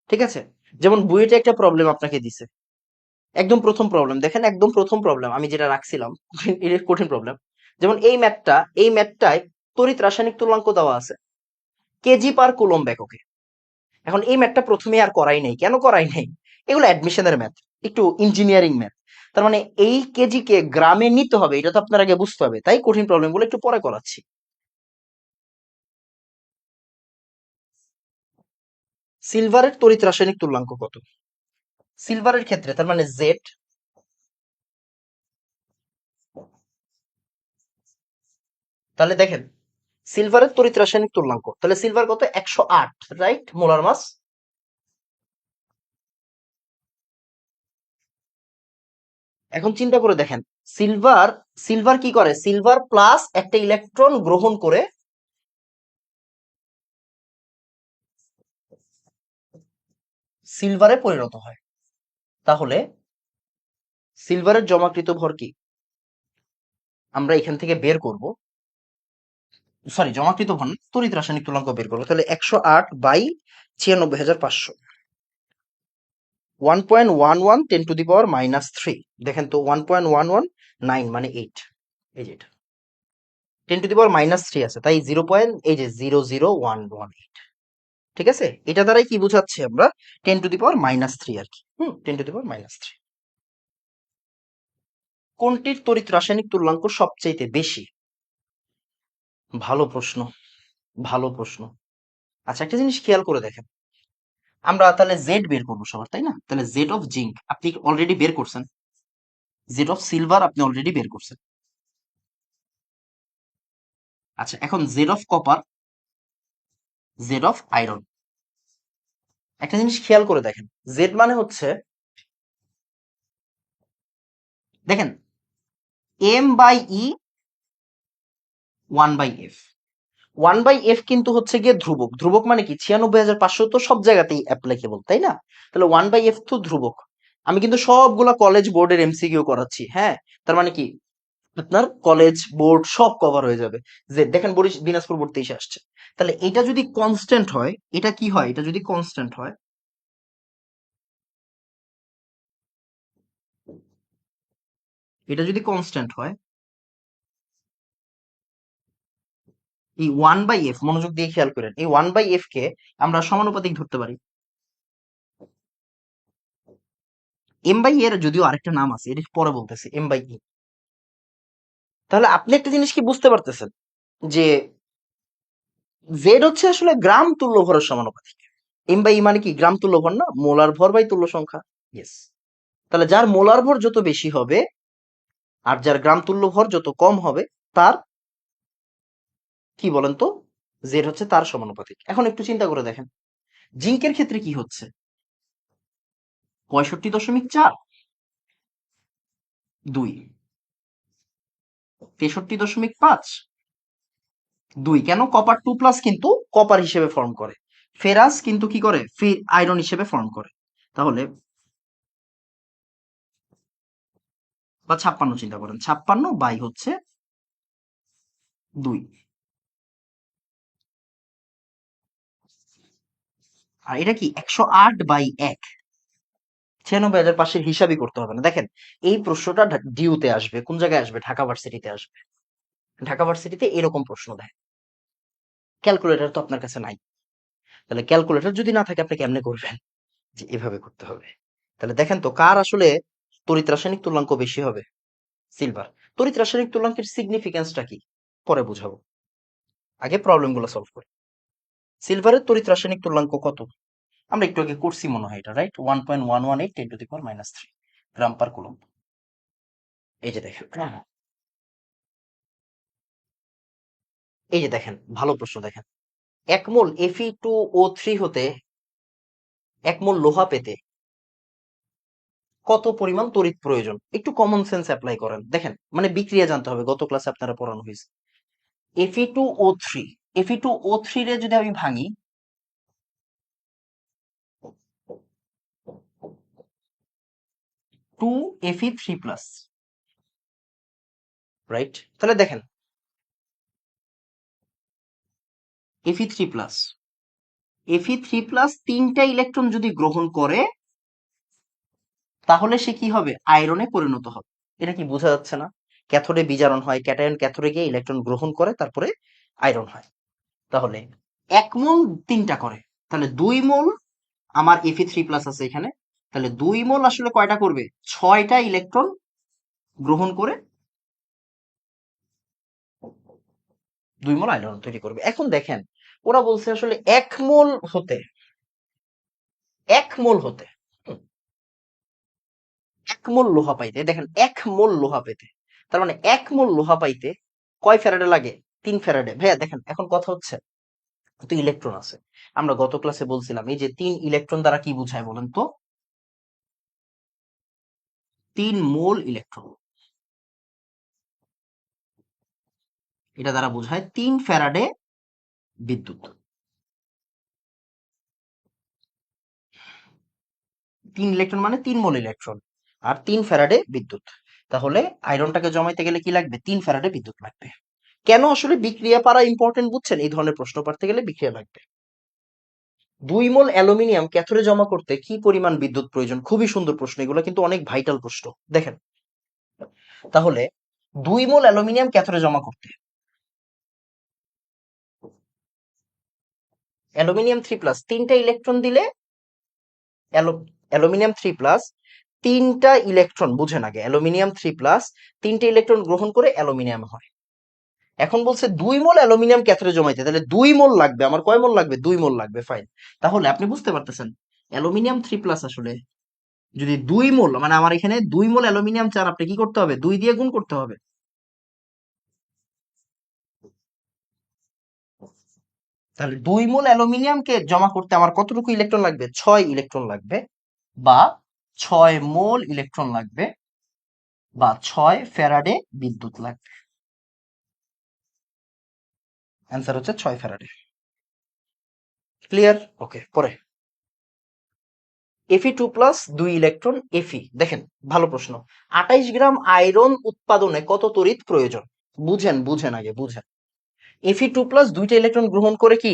ঠিক আছে? যেমন বুয়েটে একটা প্রবলেম আপনাকে দিছে, একদম প্রথম প্রবলেম দেখেন, একদম প্রথম প্রবলেম আমি যেটা রাখছিলাম, এর কঠিন প্রবলেম। যেমন এই ম্যাথটায় তড়িৎ রাসায়নিক তুল্যাঙ্ক দেওয়া আছে কেজি পার কুলম্ব এককে। এখন এই ম্যাথটা প্রথমে আর করাই নাই, কেন করাই নাই? এগুলো অ্যাডমিশনের ম্যাথ, একটু ইঞ্জিনিয়ারিং ম্যাথ। তার মানে এই কেজি কে গ্রামে নিতে হবে, এটা তো আপনার আগে বুঝতে হবে, তাই কঠিন প্রবলেম গুলো একটু পরে করাচ্ছি। সিলভারের তড়িৎ রাসায়নিক তুল্যাঙ্ক কত? সিলভারের ক্ষেত্রে তার মানে জেড, তাহলে দেখেন সিলভারের তড়িৎ রাসায়নিক তুল্যাঙ্ক, তাহলে সিলভার কত? 108, রাইট, মোলার মাস। এখন চিন্তা করে দেখেন, সিলভার সিলভার কি করে? সিলভার প্লাস একটা ইলেকট্রন গ্রহণ করে সিলভারে পরিণত হয়। তাহলে সিলভারের জমাকৃত ভর কি আমরা এখান থেকে বের করব? সরি, জমাকৃত ভর না, তড়িৎ রাসায়নিক তুল্যাঙ্ক বের করবো। তাহলে 108/96,500, 1.11 10⁻³ দেখেন তো, 1.11৯ মানে 8, এই যে এটা 10⁻³ আছে, তাই 0 পয়েন্ট, এই যে 00118, ঠিক আছে? এটা দ্বারাই কি বুঝাচ্ছি আমরা? 10⁻³ আর কি, 10⁻³। কোনটির তড়িৎ রাসায়নিক তুল্যাঙ্ক সবচেয়ে বেশি? ভালো প্রশ্ন, ভালো প্রশ্ন। আচ্ছা, একটা জিনিস খেয়াল করে দেখেন, আমরা তাহলে জেড বের করবো সবার, তাই না? তাহলে জেড অফ জিঙ্ক আপনি অলরেডি বের করছেন, জেড অফ সিলভার আপনি অলরেডি বের করছেন। আচ্ছা, এখন Z of copper, Z of iron. একটা জিনিস খেয়াল করে দেখেন, জেড মানে হচ্ছে, দেখেন, M/E 1/F, 1/F কিন্তু হচ্ছে গিয়ে ধ্রুবক। ধ্রুবক মানে কি? 96,500 তো সব জায়গাতেই অ্যাপ্লিকেবল, তাই না? তাহলে 1/F তো ধ্রুবক। আমি কিন্তু সবগুলা কলেজ বোর্ডের এমসিকিউ করাচ্ছি, হ্যাঁ? তার মানে কি আপনার কলেজ বোর্ড সব কভার হয়ে যাবে। যে দেখেন, দিনাজপুর বোর্ড 23 আসছে। তাহলে এটা যদি কনস্ট্যান্ট হয়, এটা কি হয়? এটা যদি কনস্ট্যান্ট হয়, এটা যদি কনস্ট্যান্ট হয়, এই 1/F, মনোযোগ দিয়ে খেয়াল করেন, এই 1/F কে আমরা সমানুপাতিক ধরতে পারি। M/E এর যদিও আরেকটা নাম আছে, এটা পরে বলতেছি, M/E। তাহলে আপনি একটা জিনিস কি বুঝতে পারতেছেন যে জেড হচ্ছে আসলে গ্রাম তুল্য ভরের সমানুপাতিক। M/E মানে কি? গ্রাম তুল্য ভর না, মোলার ভর বাই তুল্য সংখ্যা। ইয়েস। তাহলে যার মোলার ভর যত বেশি হবে আর যার গ্রাম তুল্য ভর যত কম হবে, তার কি বলেন তো, জেড হচ্ছে তার সমানুপাতিক। এখন একটু চিন্তা করে দেখেন, জিঙ্কের ক্ষেত্রে কি হচ্ছে? 65.4, 2, 63.5, 2। কেন? কপার 2+ কিন্তু কপার হিসেবে ফর্ম করে, ফেরাস কিন্তু কি করে? আয়রন হিসেবে ফর্ম করে। তাহলে বা 56 চিন্তা করেন, 56 হচ্ছে 2, আর এটা কি 108/1, 96,500 হিসাবই করতে হবে না। দেখেন, এই প্রশ্নটা ডিউতে আসবে, কোন জায়গায় আসবে? ঢাকা ভার্সিটিতে আসবে। ঢাকা ভার্সিটিতে এরকম প্রশ্ন দেয়। ক্যালকুলেটর তো আপনার কাছে নাই, তাহলে ক্যালকুলেটর যদি না থাকে আপনি কেমনে করবেন? যে এভাবে করতে হবে। তাহলে দেখেন তো, কার আসলে তড়িৎ রাসায়নিক তুল্যাঙ্ক বেশি হবে? সিলভার। তড়িৎ রাসায়নিক তুল্যাঙ্কের সিগনিফিকেন্সটা কি পরে বুঝাবো, আগে প্রবলেম গুলো সলভ করি। সিলভারের তড়িৎ রাসায়নিক তুল্যাঙ্ক কত? আমরা একটু আগে করছি মনে হয় এটা, রাইট? 1.118 10⁻³ গ্রাম পার কুলম্ব। এই যে দেখেন, এই যে দেখেন, ভালো প্রশ্ন। দেখেন, 1 মোল Fe2O3 হতে 1 মোল লোহা পেতে কত পরিমাণ তড়িৎ প্রয়োজন? একটু কমন সেন্স অ্যাপ্লাই করেন। দেখেন, মানে বিক্রিয়া জানতে হবে, গত ক্লাসে আপনারা পড়ানো হয়েছে। Fe2O3, Fe2O3 রে যদি আমি ভাঙি, 2Fe3+, রাইট? তাহলে দেখেন, Fe3+, Fe3+ 3টা ইলেকট্রন যদি গ্রহণ করে, তাহলে সে কি হবে? আয়রনে পরিণত হবে। এটা কি বোঝা যাচ্ছে না? ক্যাথোডে বিজারণ হয়, ক্যাটায়ন ক্যাথোডে গিয়ে ইলেকট্রন গ্রহণ করে, তারপরে আয়রন হয়। তাহলে 1 মোল 3টা করে, তাহলে 2 মোল আমার Fe3+ আছে এখানে, তাহলে 2 মোল আসলে কয়টা করবে? 6টা ইলেকট্রন গ্রহণ করে 2 মোল আয়রন তৈরি করবে। এখন দেখেন, ওরা বলছে আসলে 1 মোল হতে 1 মোল হতে, হুম, 1 মোল লোহা পাইতে, দেখেন 1 মোল লোহা পেতে, তার মানে 1 মোল লোহা পাইতে কয় ফ্যারাডে লাগে? 3 ফ্যারাডে। ভাইয়া দেখেন এখন কথা হচ্ছে, তো ইলেকট্রন আছে, আমরা গত ক্লাসে বলছিলাম এই যে 3 ইলেকট্রন দ্বারা কি বোঝায় বলেন তো? 3 মোল ইলেকট্রন, এটা দ্বারা বোঝায় 3 ফ্যারাডে বিদ্যুৎ। 3 ইলেকট্রন মানে 3 মোল ইলেকট্রন, আর 3 ফ্যারাডে বিদ্যুৎ। তাহলে আয়রনটাকে জমাইতে গেলে কি লাগবে? 3 ফ্যারাডে বিদ্যুৎ লাগবে। কেন আসলে বিক্রিয়া পারা ইম্পর্টেন্ট বুঝছেন? এই ধরনের প্রশ্ন পারতে গেলে বিক্রিয়া লাগবে। 2 মোল অ্যালুমিনিয়াম ক্যাথোডে জমা করতে কি পরিমাণ বিদ্যুৎ প্রয়োজন? খুবই সুন্দর প্রশ্ন, এগুলো কিন্তু অনেক ভাইটাল প্রশ্ন। দেখেন তাহলে 2 মোল অ্যালুমিনিয়াম ক্যাথোডে জমা করতে, অ্যালুমিনিয়াম 3+, 3টা ইলেকট্রন দিলে, অ্যালুমিনিয়াম 3+, 3টা ইলেকট্রন, বুঝেন আগে, অ্যালুমিনিয়াম 3+, 3টে ইলেকট্রন গ্রহণ করে অ্যালুমিনিয়াম হয়। এখন বলছে 2 মোল অ্যালুমিনিয়াম ক্যাথোডে জমাইতে, তাহলে 2 মোল লাগবে আমার। কয় মোল লাগবে? 2 মোল লাগবে, ফাইন। তাহলে আপনি বুঝতে পারতেছেন অ্যালুমিনিয়াম 3+ আসলে যদি 2 মোল, মানে আমার এখানে 2 মোল অ্যালুমিনিয়াম চান, আপনি কি করতে হবে? 2 দিয়ে গুণ করতে হবে। তাহলে 2 মোল অ্যালুমিনিয়ামকে জমা করতে আমার কতটুকু ইলেকট্রন লাগবে? 6 ইলেকট্রন লাগবে, বা 6 মোল ইলেকট্রন লাগবে, বা 6 ফ্যারাডে বিদ্যুৎ লাগবে। অ্যান্সার হচ্ছে 6 ফ্যারাডে। ক্লিয়ার? ওকে, পরে Fe2+, 2 ইলেকট্রন Fe, দেখেন ভালো প্রশ্ন। 28 গ্রাম আয়রন উৎপাদনে কত তড়িৎ প্রয়োজন? বুঝেন বুঝেন আগে বুঝেন। Fe2+, 2টা ইলেকট্রন গ্রহণ করে কি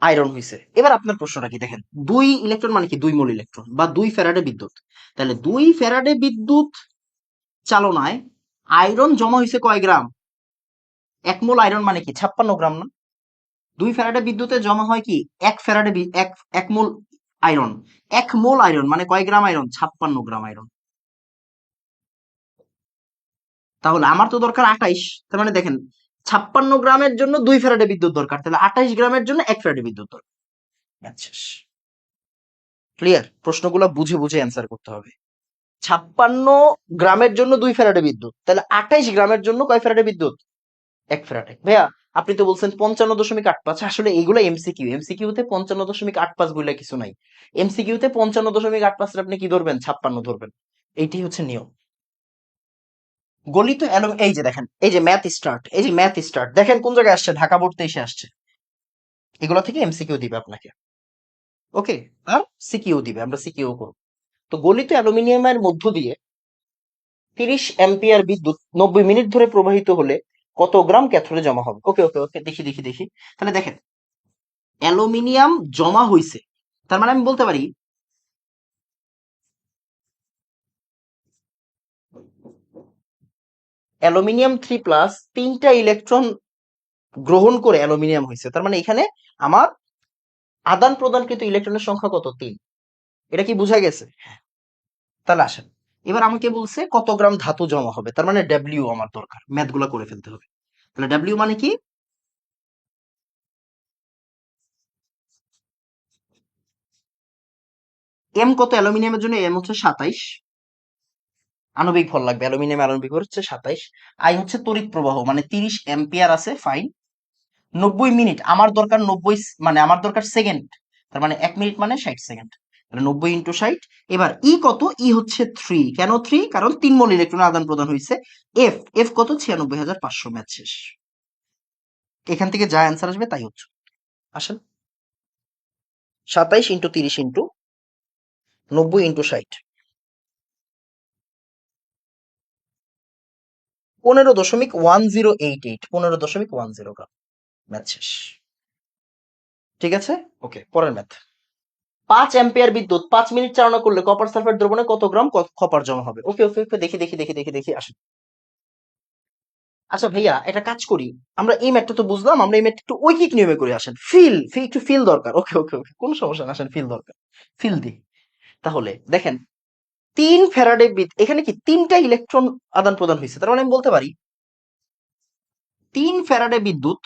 আয়রন হইছে। এবার আপনার প্রশ্নটা কি দেখেন, 2 ইলেকট্রন মানে কি? 2 মোল ইলেকট্রন, বা 2 ফ্যারাডে বিদ্যুৎ। তাহলে 2 ফ্যারাডে বিদ্যুৎ চালনায় আয়রন জমা হইছে কয় গ্রাম? 1 মোল আয়রন মানে কি 56 গ্রাম না? 2 ফ্যারাডে বিদ্যুতে জমা হয় কি 1 ফ্যারাডে, এক মোল আয়রন। 1 মোল আয়রন মানে কয় গ্রাম আয়রন? 56 গ্রাম আয়রন। তাহলে আমার তো দরকার 28, তার মানে দেখেন 56 গ্রামের জন্য 2 ফ্যারাডে বিদ্যুৎ দরকার, তাহলে 28 গ্রামের জন্য 1 ফ্যারাডে বিদ্যুৎ দরকার। আচ্ছা, ক্লিয়ার? প্রশ্নগুলো বুঝে বুঝে অ্যান্সার করতে হবে। 56 গ্রামের জন্য 2 ফ্যারাডে বিদ্যুৎ, তাহলে 28 গ্রামের জন্য কয় ফ্যারাডে বিদ্যুৎ? 1 ফ্যারাডে। ভাইয়া আপনি তো বলছেন 55.85, আসলে এইগুলো এমসিকিউ, এমসিকিউতে 55.85 বলে কিছু নাই। এমসিকিউতে 55.85 আপনি কি ধরবেন? 56 ধরবেন। এইটাই হচ্ছে নিয়ম। গলিত এই যে দেখেন, এই যে ম্যাথ স্টার্ট, এই যে ম্যাথ স্টার্ট, দেখেন কোন জায়গায় আসছে? ঢাকা বোর্ডতে এসে আসছে। এগুলো থেকে এমসিকিউ দিবে আপনাকে, ওকে, আর সিকিউ দিবে, আমরা সিকিউ করব। তো গলিত অ্যালুমিনিয়ামের মধ্য দিয়ে 30 অ্যাম্পিয়ার বিদ্যুৎ 90 মিনিট ধরে প্রবাহিত হলে কত গ্রাম ক্যাথোডে জমা হবে? ওকে ওকে ওকে, দেখি দেখি দেখি। তাহলে দেখেন অ্যালুমিনিয়াম জমা হইছে, তার মানে আমি বলতে পারি অ্যালুমিনিয়াম 3+, 3টা ইলেকট্রন গ্রহণ করে অ্যালুমিনিয়াম হয়েছে, তার মানে এখানে আমার আদান প্রদানকৃত ইলেকট্রনের সংখ্যা কত? 3। এটা কি বোঝা গেছে? তাহলে আসেন, এবার আমাকে বলছে কত গ্রাম ধাতু জমা হবে, তার মানে ডাব্লিউ আমার দরকার, ম্যাথ গুলা করে ফেলতে হবে। তাহলে ডাব্লিউ মানে কি? এম কত অ্যালুমিনিয়ামের জন্য? এম হচ্ছে 27, আণবিক ভর লাগবে, অ্যালুমিনিয়াম আণবিক ভর হচ্ছে 27। আই হচ্ছে তড়িৎ প্রবাহ, মানে 30 অ্যাম্পিয়ার আছে, ফাইন। 90 মিনিট আমার দরকার, 90 মানে আমার দরকার সেকেন্ড, তার মানে 1 মিনিট মানে 60 সেকেন্ড। তাহলে 90 × 60। এবার ই কত? ই হচ্ছে 3। কেন 3? কারণ 3 মোল ইলেকট্রন আদান প্রদান হয়েছে। এফ, এফ কত? 96,500। ম্যাথ শেষ। এখান থেকে যা অ্যান্সার আসবে তাই হচ্ছে। আসেন, 27 × 30 × 90 × 60, 15.1088, 15.10 গ্রাম। ম্যাথ শেষ। ঠিক আছে, ওকে, পরের ম্যাথ। 5 অ্যাম্পিয়ার বিদ্যুৎ 5 মিনিট চালনা করলে কপার সালফেট দ্রবণে কত গ্রাম কপার জমা হবে? ওকে ওকে ওকে, দেখি দেখি দেখি দেখি দেখি, আসেন। আচ্ছা ভাইয়া একটা কাজ করি, আমরা এই ম্যাথটা তো বুঝলাম, আমরা এই ম্যাথটা একটু ঐকিক নিয়মে করে। আসেন, একটু ফিল দরকার। ওকে ওকে ওকে, কোনো সমস্যা না, আসেন ফিল দরকার, ফিল দিই। তাহলে দেখেন 3 ফ্যারাডে এখানে কি 3টা ইলেকট্রন আদান প্রদান হয়েছে, তার মানে আমি বলতে পারি 3 ফ্যারাডে বিদ্যুৎ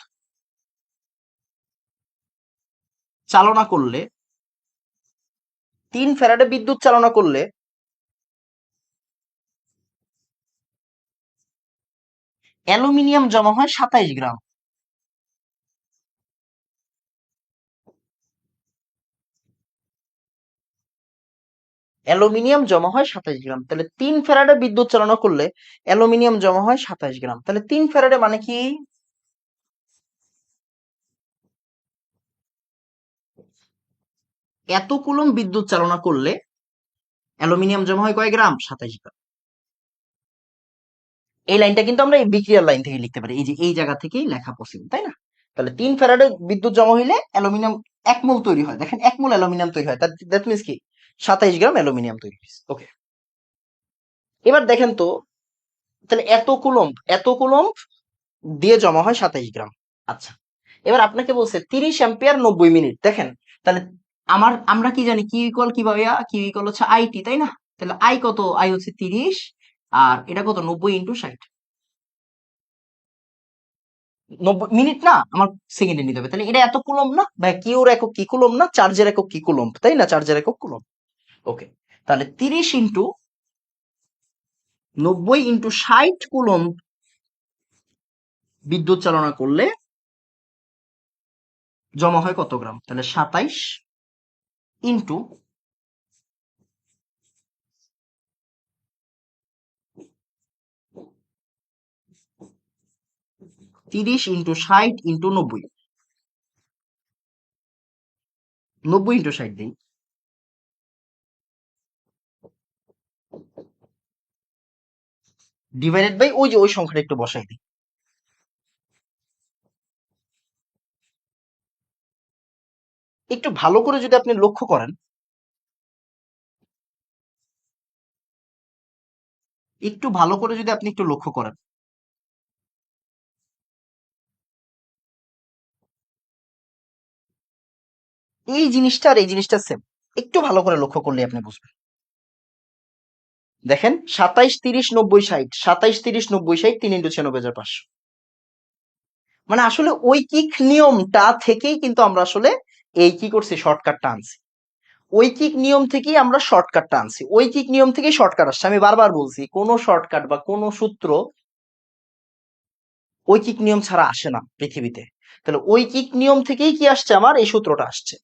চালনা করলে 3 ফ্যারাডে বিদ্যুৎ চালনা করলে অ্যালুমিনিয়াম জমা হয় 27 গ্রাম। অ্যালুমিনিয়াম জমা হয় 27 গ্রাম, তাহলে 3 ফ্যারাডে বিদ্যুৎ চালনা করলে অ্যালুমিনিয়াম জমা হয় 27 গ্রাম, তাহলে 3 ফ্যারাডে মানে কি? এত কুলম্ব বিদ্যুৎ চালনা করলে অ্যালুমিনিয়াম জমা হয় কয় গ্রাম? 27 গ্রাম। এই লাইনটা কিন্তু আমরা এই বিক্রিয়ার লাইন থেকে লিখতে পারি, এই যে এই জায়গা থেকেই লেখা পসিবল, তাই না? তাহলে 3 ফ্যারাডে বিদ্যুৎ জমা হইলে অ্যালুমিনিয়াম 1 মোল তৈরি হয়, দেখেন 1 মোল অ্যালুমিনিয়াম তৈরি হয়, দ্যাট মিন্স কি 27 গ্রাম অ্যালুমিনিয়াম তৈরি হয়েছে। ওকে, এবার দেখেন তো, তাহলে এত কুলম্ব দিয়ে জমা হয় 27 গ্রাম। আচ্ছা, এবার আপনাকে বলছে 30 অ্যাম্পিয়ার 90 মিনিট, দেখেন তাহলে আমরা কি জানি কিউ ইকুয়াল কি ভাইয়া, কিউ ইকুয়াল হচ্ছে আইটি, তাই না? তাহলে আই কত? আই হচ্ছে 30, আর এটা কত? 90 ইন্টু 60। 90 মিনিট না, আমার সেকেন্ডে নিতে হবে, তাহলে এটা এত কুলম্ব না ভাই? কিউর একক কি? কুলম্ব না? চার্জের একক কি? কুলম্ব, তাই না? চার্জের একক কুলম্ব। ওকে, তাহলে 30 ইন্টু 90 ইন্টু 60 কুলম্ব বিদ্যুৎ চালনা করলে জমা হয় কত গ্রাম? তাহলে 27 ইন্টু 30 ইন্টু 60 ইন্টু 90, 90 ইন্টু 60 দিই, ডিভাইডেড বাই ওই যে ওই সংখ্যাটা একটু বসাই দিই। একটু ভালো করে যদি আপনি লক্ষ্য করেন, একটু ভালো করে যদি আপনি একটু লক্ষ্য করেন, এই জিনিসটা আর এই জিনিসটা সেম, একটু ভালো করে লক্ষ্য করলে আপনি বুঝবেন। দেখেন 27 30 90 60, 27 30 90 60, 3 ইন্টু 96,500। মানে আসলে ঐকিক নিয়মটা থেকেই কিন্তু আমরা আসলে এই কি করছি, শর্টকাটটা আনছি। ঐকিক নিয়ম থেকেই আমরা শর্টকাটটা আনছি, ঐকিক নিয়ম থেকেই শর্টকাট আসছে। আমি বারবার বলছি, কোনো শর্টকাট বা কোনো সূত্র ঐকিক নিয়ম ছাড়া আসে না পৃথিবীতে। তাহলে ঐকিক নিয়ম থেকেই কি আসছে, আমার এই সূত্রটা আসছে।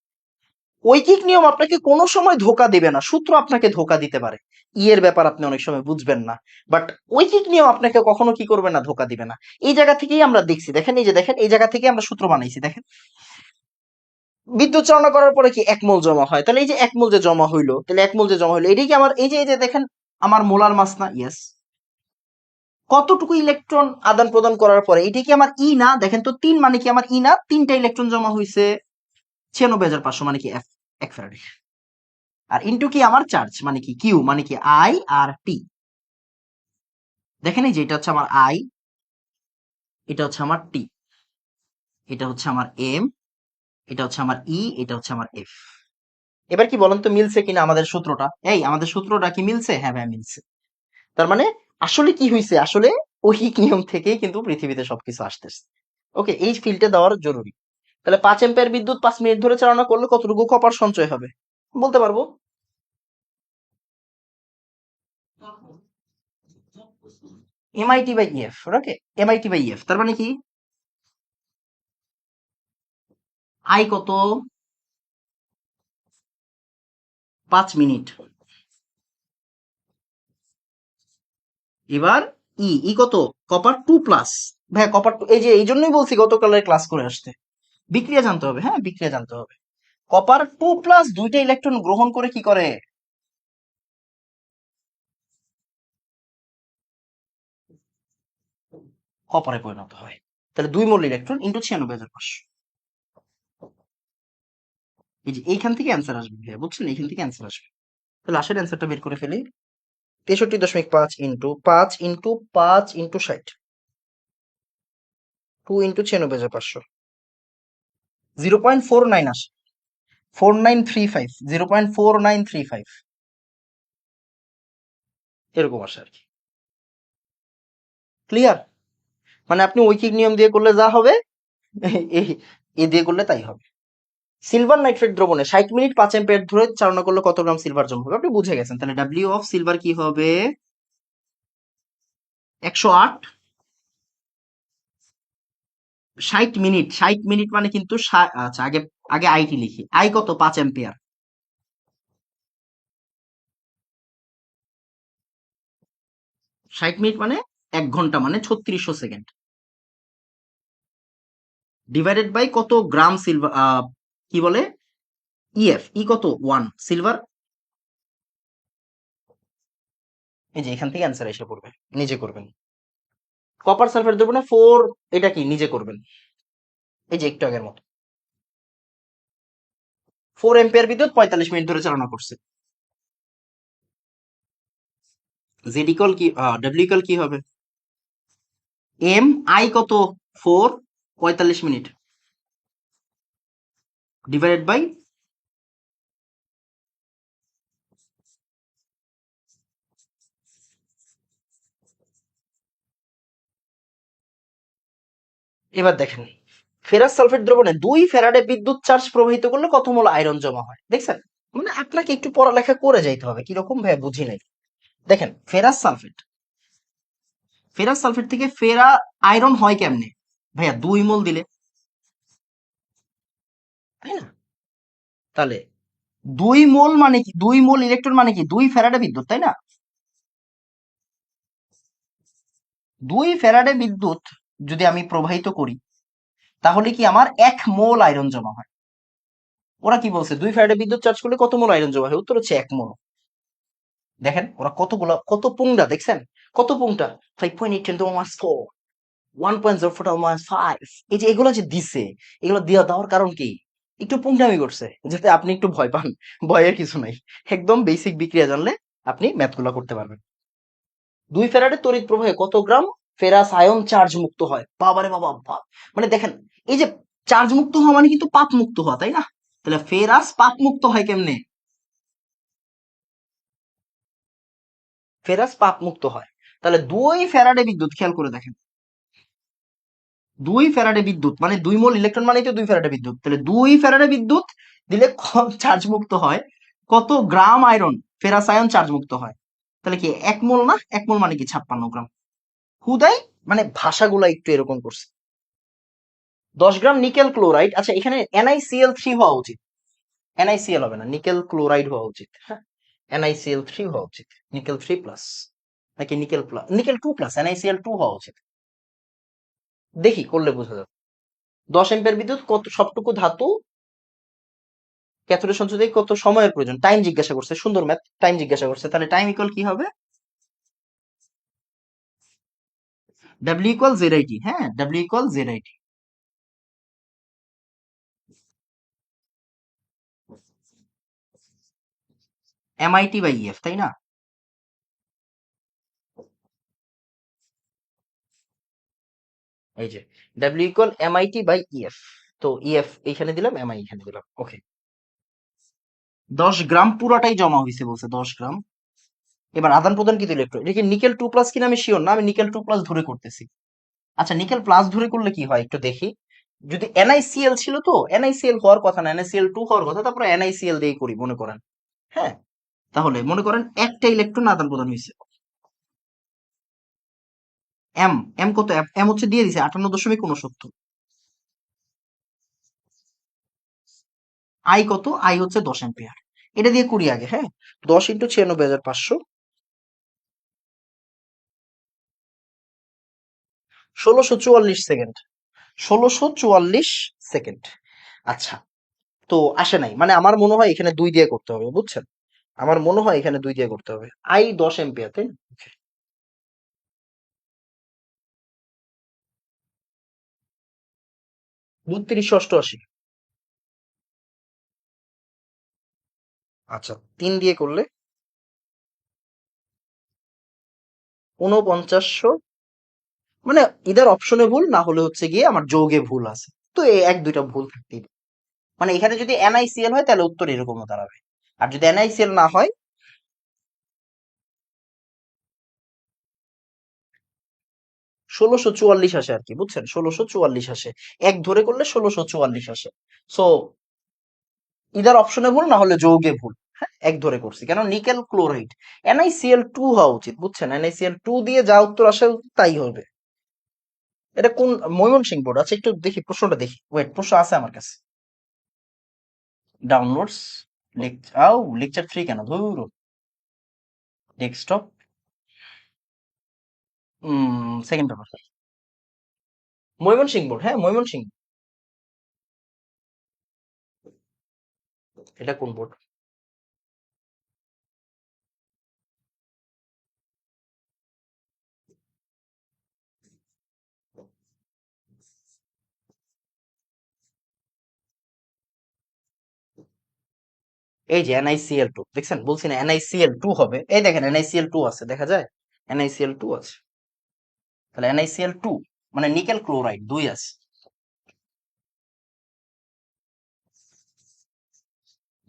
ঐকিক নিয়ম আপনাকে কোনো সময় ধোকা দিবে না, সূত্র আপনাকে ধোকা দিতে পারে। এর ব্যাপার আপনি অনেক সময় বুঝবেন না, বাট ঐকিক নিয়ম আপনাকে কখনো কি করবে না, ধোকা দিবে না। এই জায়গা থেকেই আমরা দেখছি, দেখেন এই যে দেখেন, এই জায়গা থেকে আমরা সূত্র বানাইছি, দেখেন বিদ্যুৎ চালনা করার পরে কি 1 মোল জমা হয়, তাহলে এই যে 1 মোল যে জমা হইলো, তাহলে 1 মোল যে জমা হইলো, এটাই কি আমার এই যে দেখেন আমার মোলার মাস না? ইয়েস। কতটুকু ইলেকট্রন আদান প্রদান করার পরে এটা কি আমার ই না? দেখেন তো 3 মানে কি আমার ই না? 3টা ইলেকট্রন জমা হইছে 96,500, মানে কি এফ, 1 ফ্যারাডে। আর ইনটু কি আমার চার্জ, মানে কি কিউ, মানে কি আই আর টি। দেখেন এই যে এটা হচ্ছে আমার আই, এটা হচ্ছে আমার টি, এটা হচ্ছে আমার এম, এটা হচ্ছে আমার ই, এটা হচ্ছে আমার এফ। এবার কি বলেন তো, মিলছে কিনা আমাদের সূত্রটা? এই আমাদের সূত্রটা কি মিলছে? হ্যাঁ ভাই মিলছে। তার মানে আসলে কি হয়েছে, আসলে ঐহিক নিয়ম থেকেই কিন্তু পৃথিবীতে সবকিছু আসতেছে। ওকে, এই ফিল্ডে দেওয়ার জরুরি। তাহলে 5 এম্পিয়ার বিদ্যুৎ 5 মিনিট ধরে চালনা করলে কতটুকু কপার সঞ্চয় হবে? বলতে পারবো। MIT by EF, okay, MIT by EF, তার মানে কি আই কত? 5 মিনিট। এবার ই কত? Copper 2 plus. ভাই কপার 2, এই যে এই জন্যই বলছি গতকালের ক্লাস করে আসতে, বিক্রিয়া জানতে হবে, হ্যাঁ বিক্রিয়া জানতে হবে। কপার 2 প্লাস দুইটা ইলেকট্রন গ্রহণ করে কি করে? কপারে পরিণত হয়। তাহলে 2 মোল ইলেকট্রন ইন্টু 96,500। এই যে এইখান থেকে অ্যান্সার আসবে ভাইয়া, বুঝছেন? এইখান থেকে অ্যান্সার আসবে। তাহলে আসলে অ্যান্সারটা বের করে ফেলি। 63.5 ইন্টু 5 ইন্টু 5 ইন্টু 60, 2 ইন্টু 96,500, 0.49 আসে, 4935, 0.4935 এরকম আসে আর কি। ক্লিয়ার? মানে আপনি ঐকিক নিয়ম দিয়ে করলে যা হবে, এই এ দিয়ে করলে তাই হবে। সিলভার নাইট্রেট দ্রবণে 60 মিনিট 5 অ্যাম্পিয়ার ধরে চালনা করলে কত গ্রাম সিলভার জমা হবে? আপনি বুঝে গেছেন। তাহলে ডাব্লিউ অফ সিলভার কি হবে? 108। 60 মিনিট, 60 মিনিট মানে কিন্তু আচ্ছা, আগে আগে আইটি লিখি। আই কত? 5 অ্যাম্পিয়ার। 60 মিনিট মানে 1 ঘন্টা, মানে 3600 সেকেন্ড। ডিভাইডেড বাই কত গ্রাম সিলভার, কি বলে, ইএফ, কত? 1 সিলভার। এই যে এখান থেকে অ্যান্সার এসে পড়বে, নিজে করবেন। কপার সালফেট দ্রবণে 4, এটা কি নিজে করবেন, এই যে একটু আগের মতো। 4 অ্যাম্পিয়ার বিদ্যুৎ 45 মিনিট ধরে চালনা করছে। জেড ইকুয়াল কি, ডব্লিউ ইকুয়াল কি হবে? এম আই কত? 4, 45 মিনিট ডিভাইডেড বাই, এবার দেখেন, ফেরাস সালফেট দ্রবণে 2 ফ্যারাডে বিদ্যুৎ চার্জ প্রবাহিত করলে কত মোল আয়রন জমা হয়? দেখছেন, মানে আপনাকে একটু পড়ালেখা করে যাইতে হবে। কিরকম ভাই, বুঝি নাই। দেখেন, ফেরাস সালফেট থেকে ফেরা আয়রন হয় কেমনে? ভাইয়া 2 মোল দিলে, তাই না? তাহলে 2 মোল মানে কি, 2 মোল ইলেকট্রন মানে কি 2 ফ্যারাডে বিদ্যুৎ, তাই না? 2 ফ্যারাডে বিদ্যুৎ যদি আমি প্রবাহিত করি, তাহলে কি আমার 1 মোল আয়রন জমা হয়। ওরা কি বলছে, 2 ফ্যারাডে বিদ্যুৎ চার্জ করলে কত মোল আয়রন জমা হয়? উত্তর হচ্ছে 1 মোল। দেখেন ওরা কতগুলো, কত পুংটা দেখছেন, কত পুংটা, 5.8 × 10⁻⁴, 1.04 × 10⁻⁵। এই যে এগুলো যে দিছে, এগুলো দেওয়ার কারণ কি? একটু পুংটামি করছে, যাতে আপনি একটু ভয় পান। ভয়ের কিছু নাই, একদম বেসিক বিক্রিয়া জানলে আপনি ম্যাথ গুলা করতে পারবেন। 2 ফ্যারাডে তড়িৎ প্রবাহে কত গ্রাম ফেরাস আয়ন চার্জ মুক্ত হয়? বাবারে বাবা, মানে দেখেন, এই যে চার্জ মুক্ত হওয়া মানে কিন্তু পাপ মুক্ত হওয়া, তাই না? তাহলে ফেরাস পাপ মুক্ত হয় কেমনে? ফেরাস পাপ মুক্ত হয়। তাহলে 2 ফ্যারাডে বিদ্যুৎ, খেয়াল করে দেখেন, 2 ফ্যারাডে বিদ্যুৎ মানে 2 মোল ইলেকট্রন মানে তো 2 ফ্যারাডে বিদ্যুৎ। তাহলে 2 ফ্যারাডে বিদ্যুৎ দিলে চার্জ মুক্ত হয় কত গ্রাম আয়রন, ফেরাস আয়ন চার্জ মুক্ত হয়। তাহলে কি 1 মোল না? 1 মোল মানে কি 56 গ্রাম। হুদাই, মানে ভাষাগুলা একটু এরকম করছে। 10 গ্রাম নিকেল ক্লোরাইড, আচ্ছা এখানে NiCl3 হওয়া উচিত, NiCl হবে না, নিকেল ক্লোরাইড হওয়া উচিত। হ্যাঁ, NiCl3 হওয়া উচিত, নিকেল 3+, নাকি নিকেল 2+, NiCl2 হওয়া উচিত। দেখি করলে বোঝা যাবে। 10 অ্যাম্পিয়ার বিদ্যুৎ কত সবটুকু ধাতু ক্যাথোডে সঞ্চিত কত সময়ের প্রয়োজন? টাইম জিজ্ঞাসা করছে, সুন্দর ম্যাথ, টাইম জিজ্ঞাসা করছে। তাহলে টাইম ইকুয়াল কি হবে? W equal Z IT. হ্যাঁ, W equal Z IT. MIT by EF, তাই না? এই যে W equal MIT by EF. তো ইএফ এইখানে দিলাম, এমআই এখানে দিলাম। ওকে, 10 গ্রাম পুরাটাই জমা হয়েছে বলছে, 10 গ্রাম। এবার আদান প্রদান কিন্তু ইলেকট্রন, এটা কি নিকেল 2+ কিনা আমি শিওর না, আমি নিকেল 2+ ধরে করতেছি। আচ্ছা, নিকেল 2+ ধরে করলে কি হয় একটু দেখি। যদি NiCl ছিল, তো NiCl হওয়ার কথা না, NiCl2 হওয়ার কথা, তারপরে NiCl দিয়ে করি মনে করেন। হ্যাঁ, তাহলে মনে করেন একটা ইলেকট্রন আদান প্রদান হয়েছে। এম, এম কত? এম হচ্ছে দিয়ে দিছে 58.69। আই কত? আই হচ্ছে 10 অ্যাম্পিয়ার। এটা দিয়ে করি আগে, হ্যাঁ। 10 × 96,500, 1644 সেকেন্ড। 1644 সেকেন্ড। আচ্ছা, তো আসে নাই, মানে আমার মনে হয় এখানে 2 দিয়ে করতে হবে, বুঝছেন? আমার মনে হয় এখানে 2 দিয়ে করতে হবে। আই 10 অ্যাম্পিয়ার, তাই না? 3288। আচ্ছা, 3 দিয়ে করলে 4900, মানে ইদার অপশনে ভুল, না হলে হচ্ছে গিয়ে আমার যোগে ভুল আছে। তো এই 1-2টা ভুল থাকতেই পারে। মানে এখানে যদি NiCl হয় তাহলে উত্তর এরকমও দাঁড়াবে। আর যদি NiCl না হয়, 1644 আসে আর কি, বুঝছেন? 1644 আসে, এক ধরে করলে 1644 আসে। সো ইদার অপশনে ভুল না হলে যৌগে ভুল। হ্যাঁ, এক ধরে করছি কেন নিকেল ক্লোরাইড, NaCl2 হওয়া উচিত, বুঝছেন? NaCl2 দিয়ে যা উত্তর আসে তাই হবে। এটা কোন ময়মনসিংহ বোর্ড? আচ্ছা একটু দেখি প্রশ্নটা, দেখি, ওয়েট, প্রশ্ন আছে আমার কাছে। ডাউনলোডস, লেকচার 3 কেন ধুর, desktop, second paper, Mymensingh board, হ্যাঁ ময়মনসিংহ। এটা কোন বোর্ড? এই যে NaCl2 দেখছেন, বলছি না NaCl2 হবে, এই দেখেন NaCl2 আছে, দেখা যায় NaCl2 আছে, তাহলে NaCl2 মানে নিকেল ক্লোরাইড 2 আছে।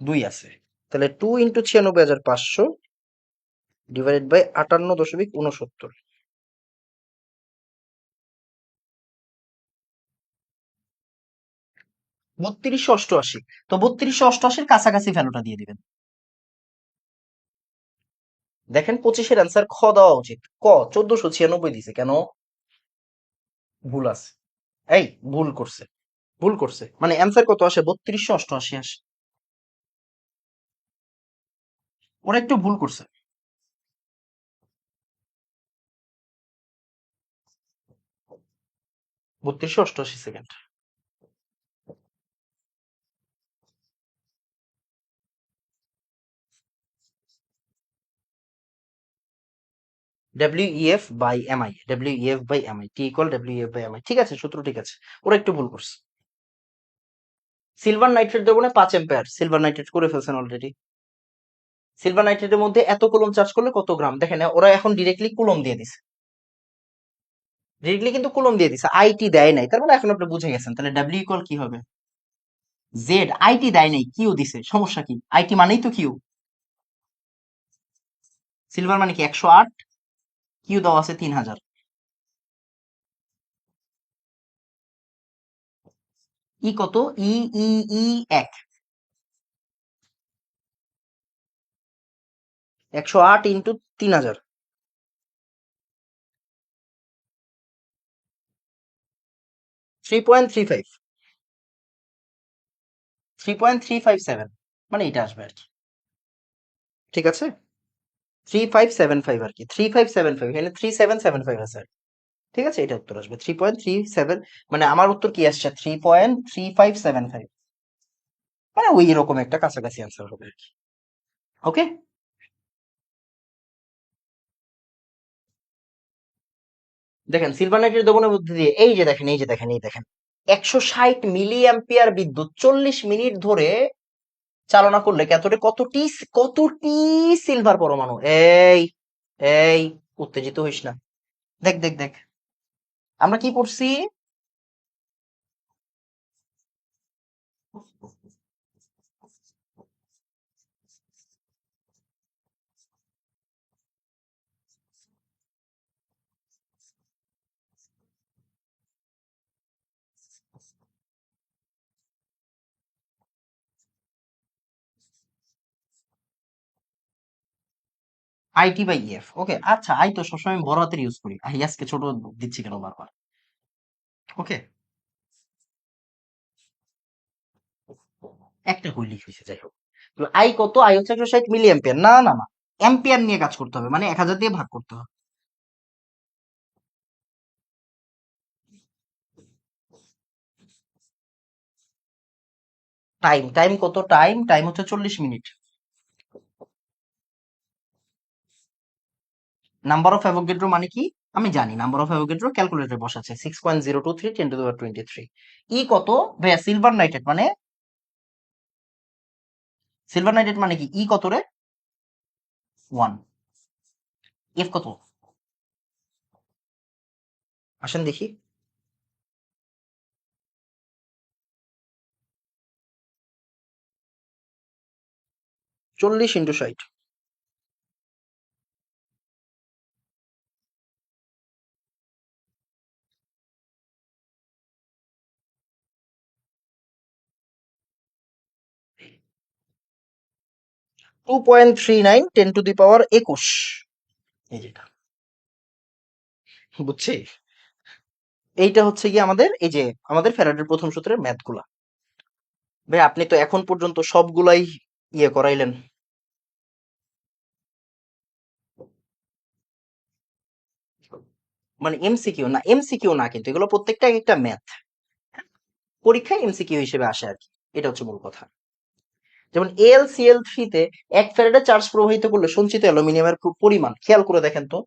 2 আছে, তাহলে 2 × 96,500 ডিভাইডেড বাই 58.69। 3288, তো 3288-র কাছাকাছি ভ্যালুটা দিয়ে দিবেন। দেখেন 25-এর অ্যান্সার খ দেওয়া উচিত, ক 1496 দিছে কেন? ভুল আছে, এই ভুল করছে, ভুল করছে, মানে অ্যান্সার কত আসে? 3288 আসে। ওরা একটু ভুল করছে। 3288 সেকেন্ড। WEF/MI, WEF/MI, T=WEF/MI, ঠিক আছে, সূত্র ঠিক আছে, ওরা একটু ভুল করছে। সিলভার নাইট্রেট দেবো না 5 এম্পিয়ার, সিলভার নাইট্রেট করে ফেলছেন অলরেডি। সিলভার নাইট্রেটের মধ্যে এত কুলম চার্জ করলে কত গ্রাম, দেখেন ওরা এখন ডিরেক্টলি কুলম দিয়ে দিছে, ডিরেক্টলি কিন্তু কুলম দিয়ে দিছে, আইটি দেয় নাই, তার মানে এখন আপনি বুঝে গেছেন, তাহলে W= কি হবে? জেড, আইটি দেয় নাই, কিউ দিছে, সমস্যা কি? আইটি মানেই তো কিউ। সিলভার মানে কি 108, কিউ দেওয়া আছে 3000। ই কত? ই ই ই 1, 108 × 3000, 3.35, 3.357, মানে এটা আসবে আর কি, ঠিক আছে, 3575 আর কি, 3575, এখানে 3775 আছে আর কি। ঠিক আছে, এটা উত্তর আসবে 3.37, মানে আমার উত্তর কি আসছে 3.3575, মানে ওই রকম একটা কাছাকাছি অ্যান্সার হবে আর কি। ওকে, দেখেন সিলভার নাইট্রেট দ্রবণের মধ্যে দিয়ে এই যে দেখেন, এই যে দেখেন, এই দেখেন 160 মিলি অ্যাম্পিয়ার বিদ্যুৎ 40 মিনিট ধরে চালনা করলে ক্যাথোডে কতটি সিলভার পরমাণু, এই এই উত্তেজিত হইস না, দেখ দেখ দেখ, আমরা কি পড়ছি? IT/EF, ওকে, আচ্ছা, আই তো সবসময় বড় হাতের ইউজ করি, আই আজকে ছোট দিচ্ছি কেন বারবার? ওকে, একটা হইলেই হয়েছে, যাই হোক। তো আই কত? আই হচ্ছে 160 মিলি অ্যাম্পিয়ার, না না না, অ্যাম্পিয়ার নিয়ে কাজ করতে হবে, মানে 1000 দিয়ে ভাগ করতে হবে। টাইম, টাইম কত? টাইম, টাইম হচ্ছে 40 মিনিট। নাম্বার অফ অ্যাভোগাড্রো মানে কি? আমি জানি, নাম্বার অফ অ্যাভোগাড্রো ক্যালকুলেটরে বসাচ্ছে 6.023 10^23। ই কত? ভাইয়া সিলভার নাইট্রেট মানে, সিলভার নাইট্রেট মানে কি? ই কত রে? 1। এফ কত? আসেন দেখি, 40 × 60। 2.39 10⁻21 এই যেটা, বুঝছি। এইটা হচ্ছে কি আমাদের এই যে আমাদের ফ্যারাডের প্রথম সূত্রের ম্যাথ গুলা। ভাই আপনি তো এখন পর্যন্ত সবগুলাই ইয়ে করাইলেন। মানে এমসিকিউ না, এমসিকিউ না, কিন্তু এগুলো প্রত্যেকটা এক একটা ম্যাথ, পরীক্ষায় এমসিকিউ হিসেবে আসে আর কি। এটা হচ্ছে মূল কথা। যেমন AlCl3 তে 1 ফ্যারাডে চার্জ প্রবাহিত করলে সঞ্চিত অ্যালুমিনিয়ামের পরিমাণ খেয়াল করে দেখেন তো।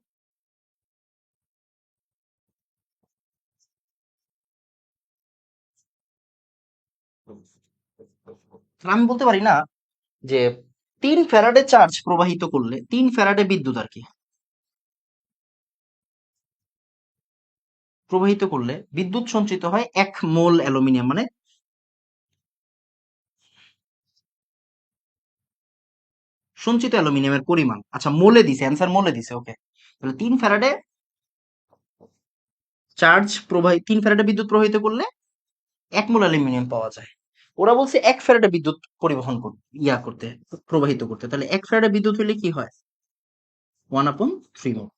আমি বলতে পারি না যে 3 ফ্যারাডে চার্জ প্রবাহিত করলে 3 ফ্যারাডে বিদ্যুৎ আর কি প্রবাহিত করলে বিদ্যুৎ সঞ্চিত হয় 1 মোল অ্যালুমিনিয়াম, মানে সঞ্চিত অ্যালুমিনিয়ামের পরিমাণ। আচ্ছা মোলে দিছে, অ্যান্সার মোলে দিছে, ওকে। তাহলে 3 ফ্যারাডে চার্জ প্রবাহিত, 3 ফ্যারাডে বিদ্যুৎ প্রবাহিত করলে 1 মোল অ্যালুমিনিয়াম পাওয়া যায়। ওরা বলছে 1 ফ্যারাডে বিদ্যুৎ পরিবহন করতে, প্রবাহিত করতে, তাহলে 1 ফ্যারাডে বিদ্যুৎ হলে কি হয়? 1/3 মোল।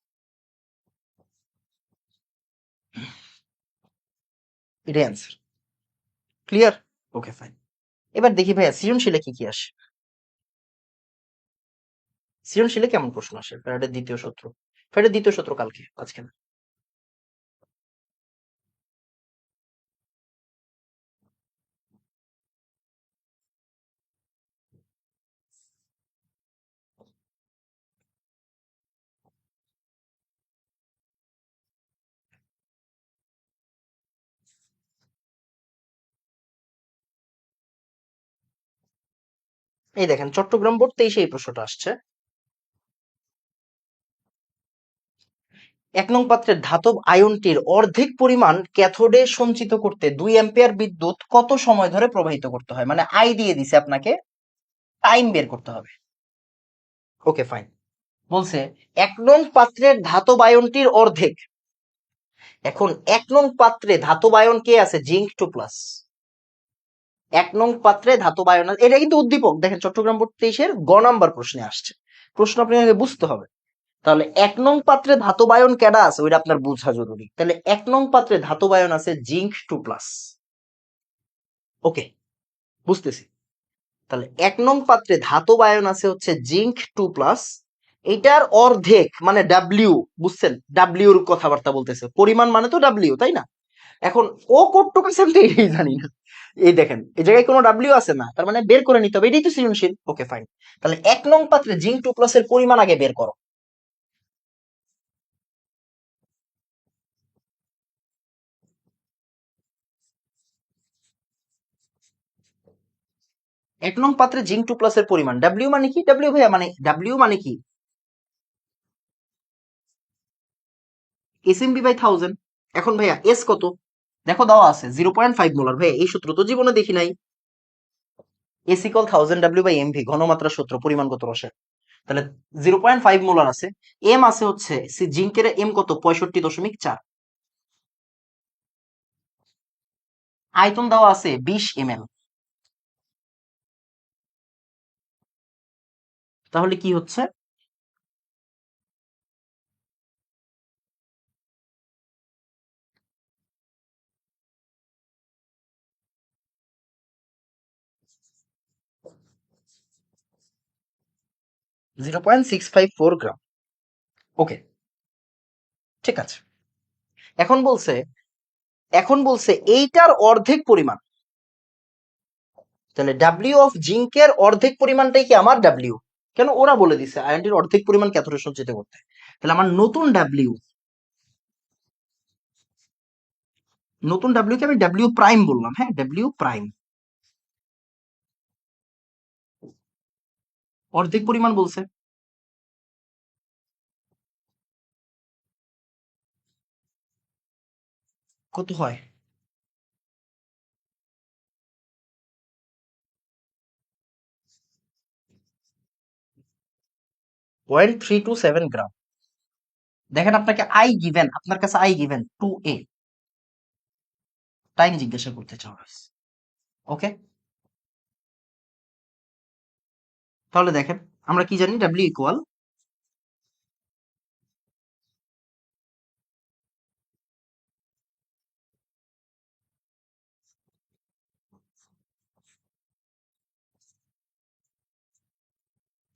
এটাই অ্যান্সার। ক্লিয়ার? Okay fine. এবার দেখি ভাইয়া সৃজনশীলে কি কি আসে। সৃজনশীলে কেমন প্রশ্ন আসে? ফ্যারাডের দ্বিতীয় সূত্র, ফ্যারাডের দ্বিতীয় সূত্র কালকে, আজকে না। এই দেখেন চট্টগ্রাম বোর্ড 23-এ এই প্রশ্নটা আসছে। 1 নং পাত্রের ধাতব আয়নটির অর্ধেক পরিমাণ ক্যাথোডে সঞ্চিত করতে 2 অ্যাম্পিয়ার বিদ্যুৎ কত সময় ধরে প্রবাহিত করতে হয়? মানে আই দিয়ে দিছে আপনাকে, টাইম বের করতে হবে। Okay fine. বলছে 1 নং পাত্রের ধাতব আয়নটির অর্ধেক। এখন 1 নং পাত্রে ধাতব আয়ন কে আছে? জিঙ্ক 2+। 1 নং পাত্রে ধাতব আয়ন এটা কিন্তু উদ্দীপক, দেখেন চট্টগ্রাম বোর্ড 23-এর গ নাম্বার প্রশ্নে আসছে। প্রশ্ন আপনাকে বুঝতে হবে। তাহলে 1 নং পাত্রে ধাতব আয়ন কেডা আছে ওইটা আপনার বোঝা জরুরি। তাহলে 1 নং পাত্রে ধাতব আয়ন আছে জিঙ্ক 2+। ওকে, বুঝতেছি। তাহলে 1 নং পাত্রে ধাতব আয়ন আছে হচ্ছে জিঙ্ক 2+। এটার অর্ধেক মানে ডাব্লিউ, বুঝছেন? ডাব্লিউর কথাবার্তা বলতেছে, পরিমাণ মানে তো ডাব্লিউ, তাই না? এখন ও কতটুকু আছে আমি তো এটাই জানি না। এই দেখেন এই জায়গায় কোনো ডাব্লিউ আছে না, তার মানে বের করে নিতে হবে, এটাই তো সৃজনশীল। Okay fine. তাহলে 1 নং পাত্রে জিঙ্ক 2+ এর পরিমাণ আগে বের করো। 1 নং পাত্রে জিঙ্ক 2+ এর পরিমাণ, ডাব্লিউ মানে কি? ডাব্লিউ ভাইয়া মানে ডাব্লিউ মানে কি? SMB/1000। এখন ভাইয়া এস কত? দেখো দেওয়া আছে 0.5 মোলার। ভাইয়া এই সূত্র তো জীবনে দেখি নাই। S=1000 W/mv, ঘনমাত্রা সূত্র, পরিমাণগত রসায়ন। তাহলে 0.5 মোলার আছে। এম আছে হচ্ছে জিঙ্কের এম কত? 65.4। আয়তন দেওয়া আছে 20 ml। তাহলে কি হচ্ছে? 0.654 গ্রাম। ওকে, ঠিক আছে। এখন বলছে, এইটার অর্ধেক পরিমাণ। তাহলে ডাব্লিউ অফ জিঙ্কের অর্ধেক পরিমাণটাই কি আমার ডাব্লিউ? কেন ওরা বলে দিছে আয়নটির অর্ধেক পরিমাণ ক্যাথোডে সঞ্চিত করতে। তাহলে আমার নতুন ডাব্লিউ, কে আমি ডাব্লিউ প্রাইম বললাম। হ্যাঁ, ডাব্লিউ প্রাইম অর্ধেক পরিমাণ বলছে। কত হয়? 0.327 গ্রাম। দেখেন আপনাকে আই গিভেন, আপনার কাছে আই গিভেন 2a, টাইম জিজ্ঞাসা করতে চাওয়া হয়েছে। ওকে, তাহলে দেখেন আমরা কি জানি ডাব্লিউ ইকুয়াল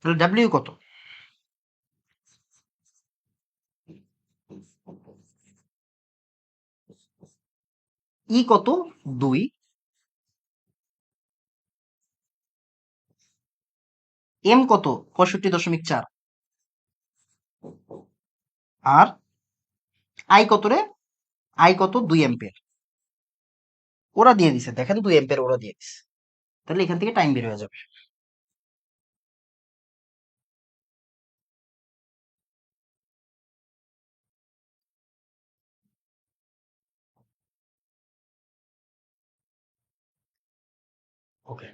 তাহলে ডাব্লিউ কত? ই কত? 2। এম কত? 65.4। আর আই কত রে? আই কত? 2 এম্পিয়ার। ওরা দিয়ে দিছে, দেখেন 2 এম্পিয়ার ওরা দিয়ে দিছে। তাহলে এখান থেকে টাইম বের হয়ে যাবে। ওকে,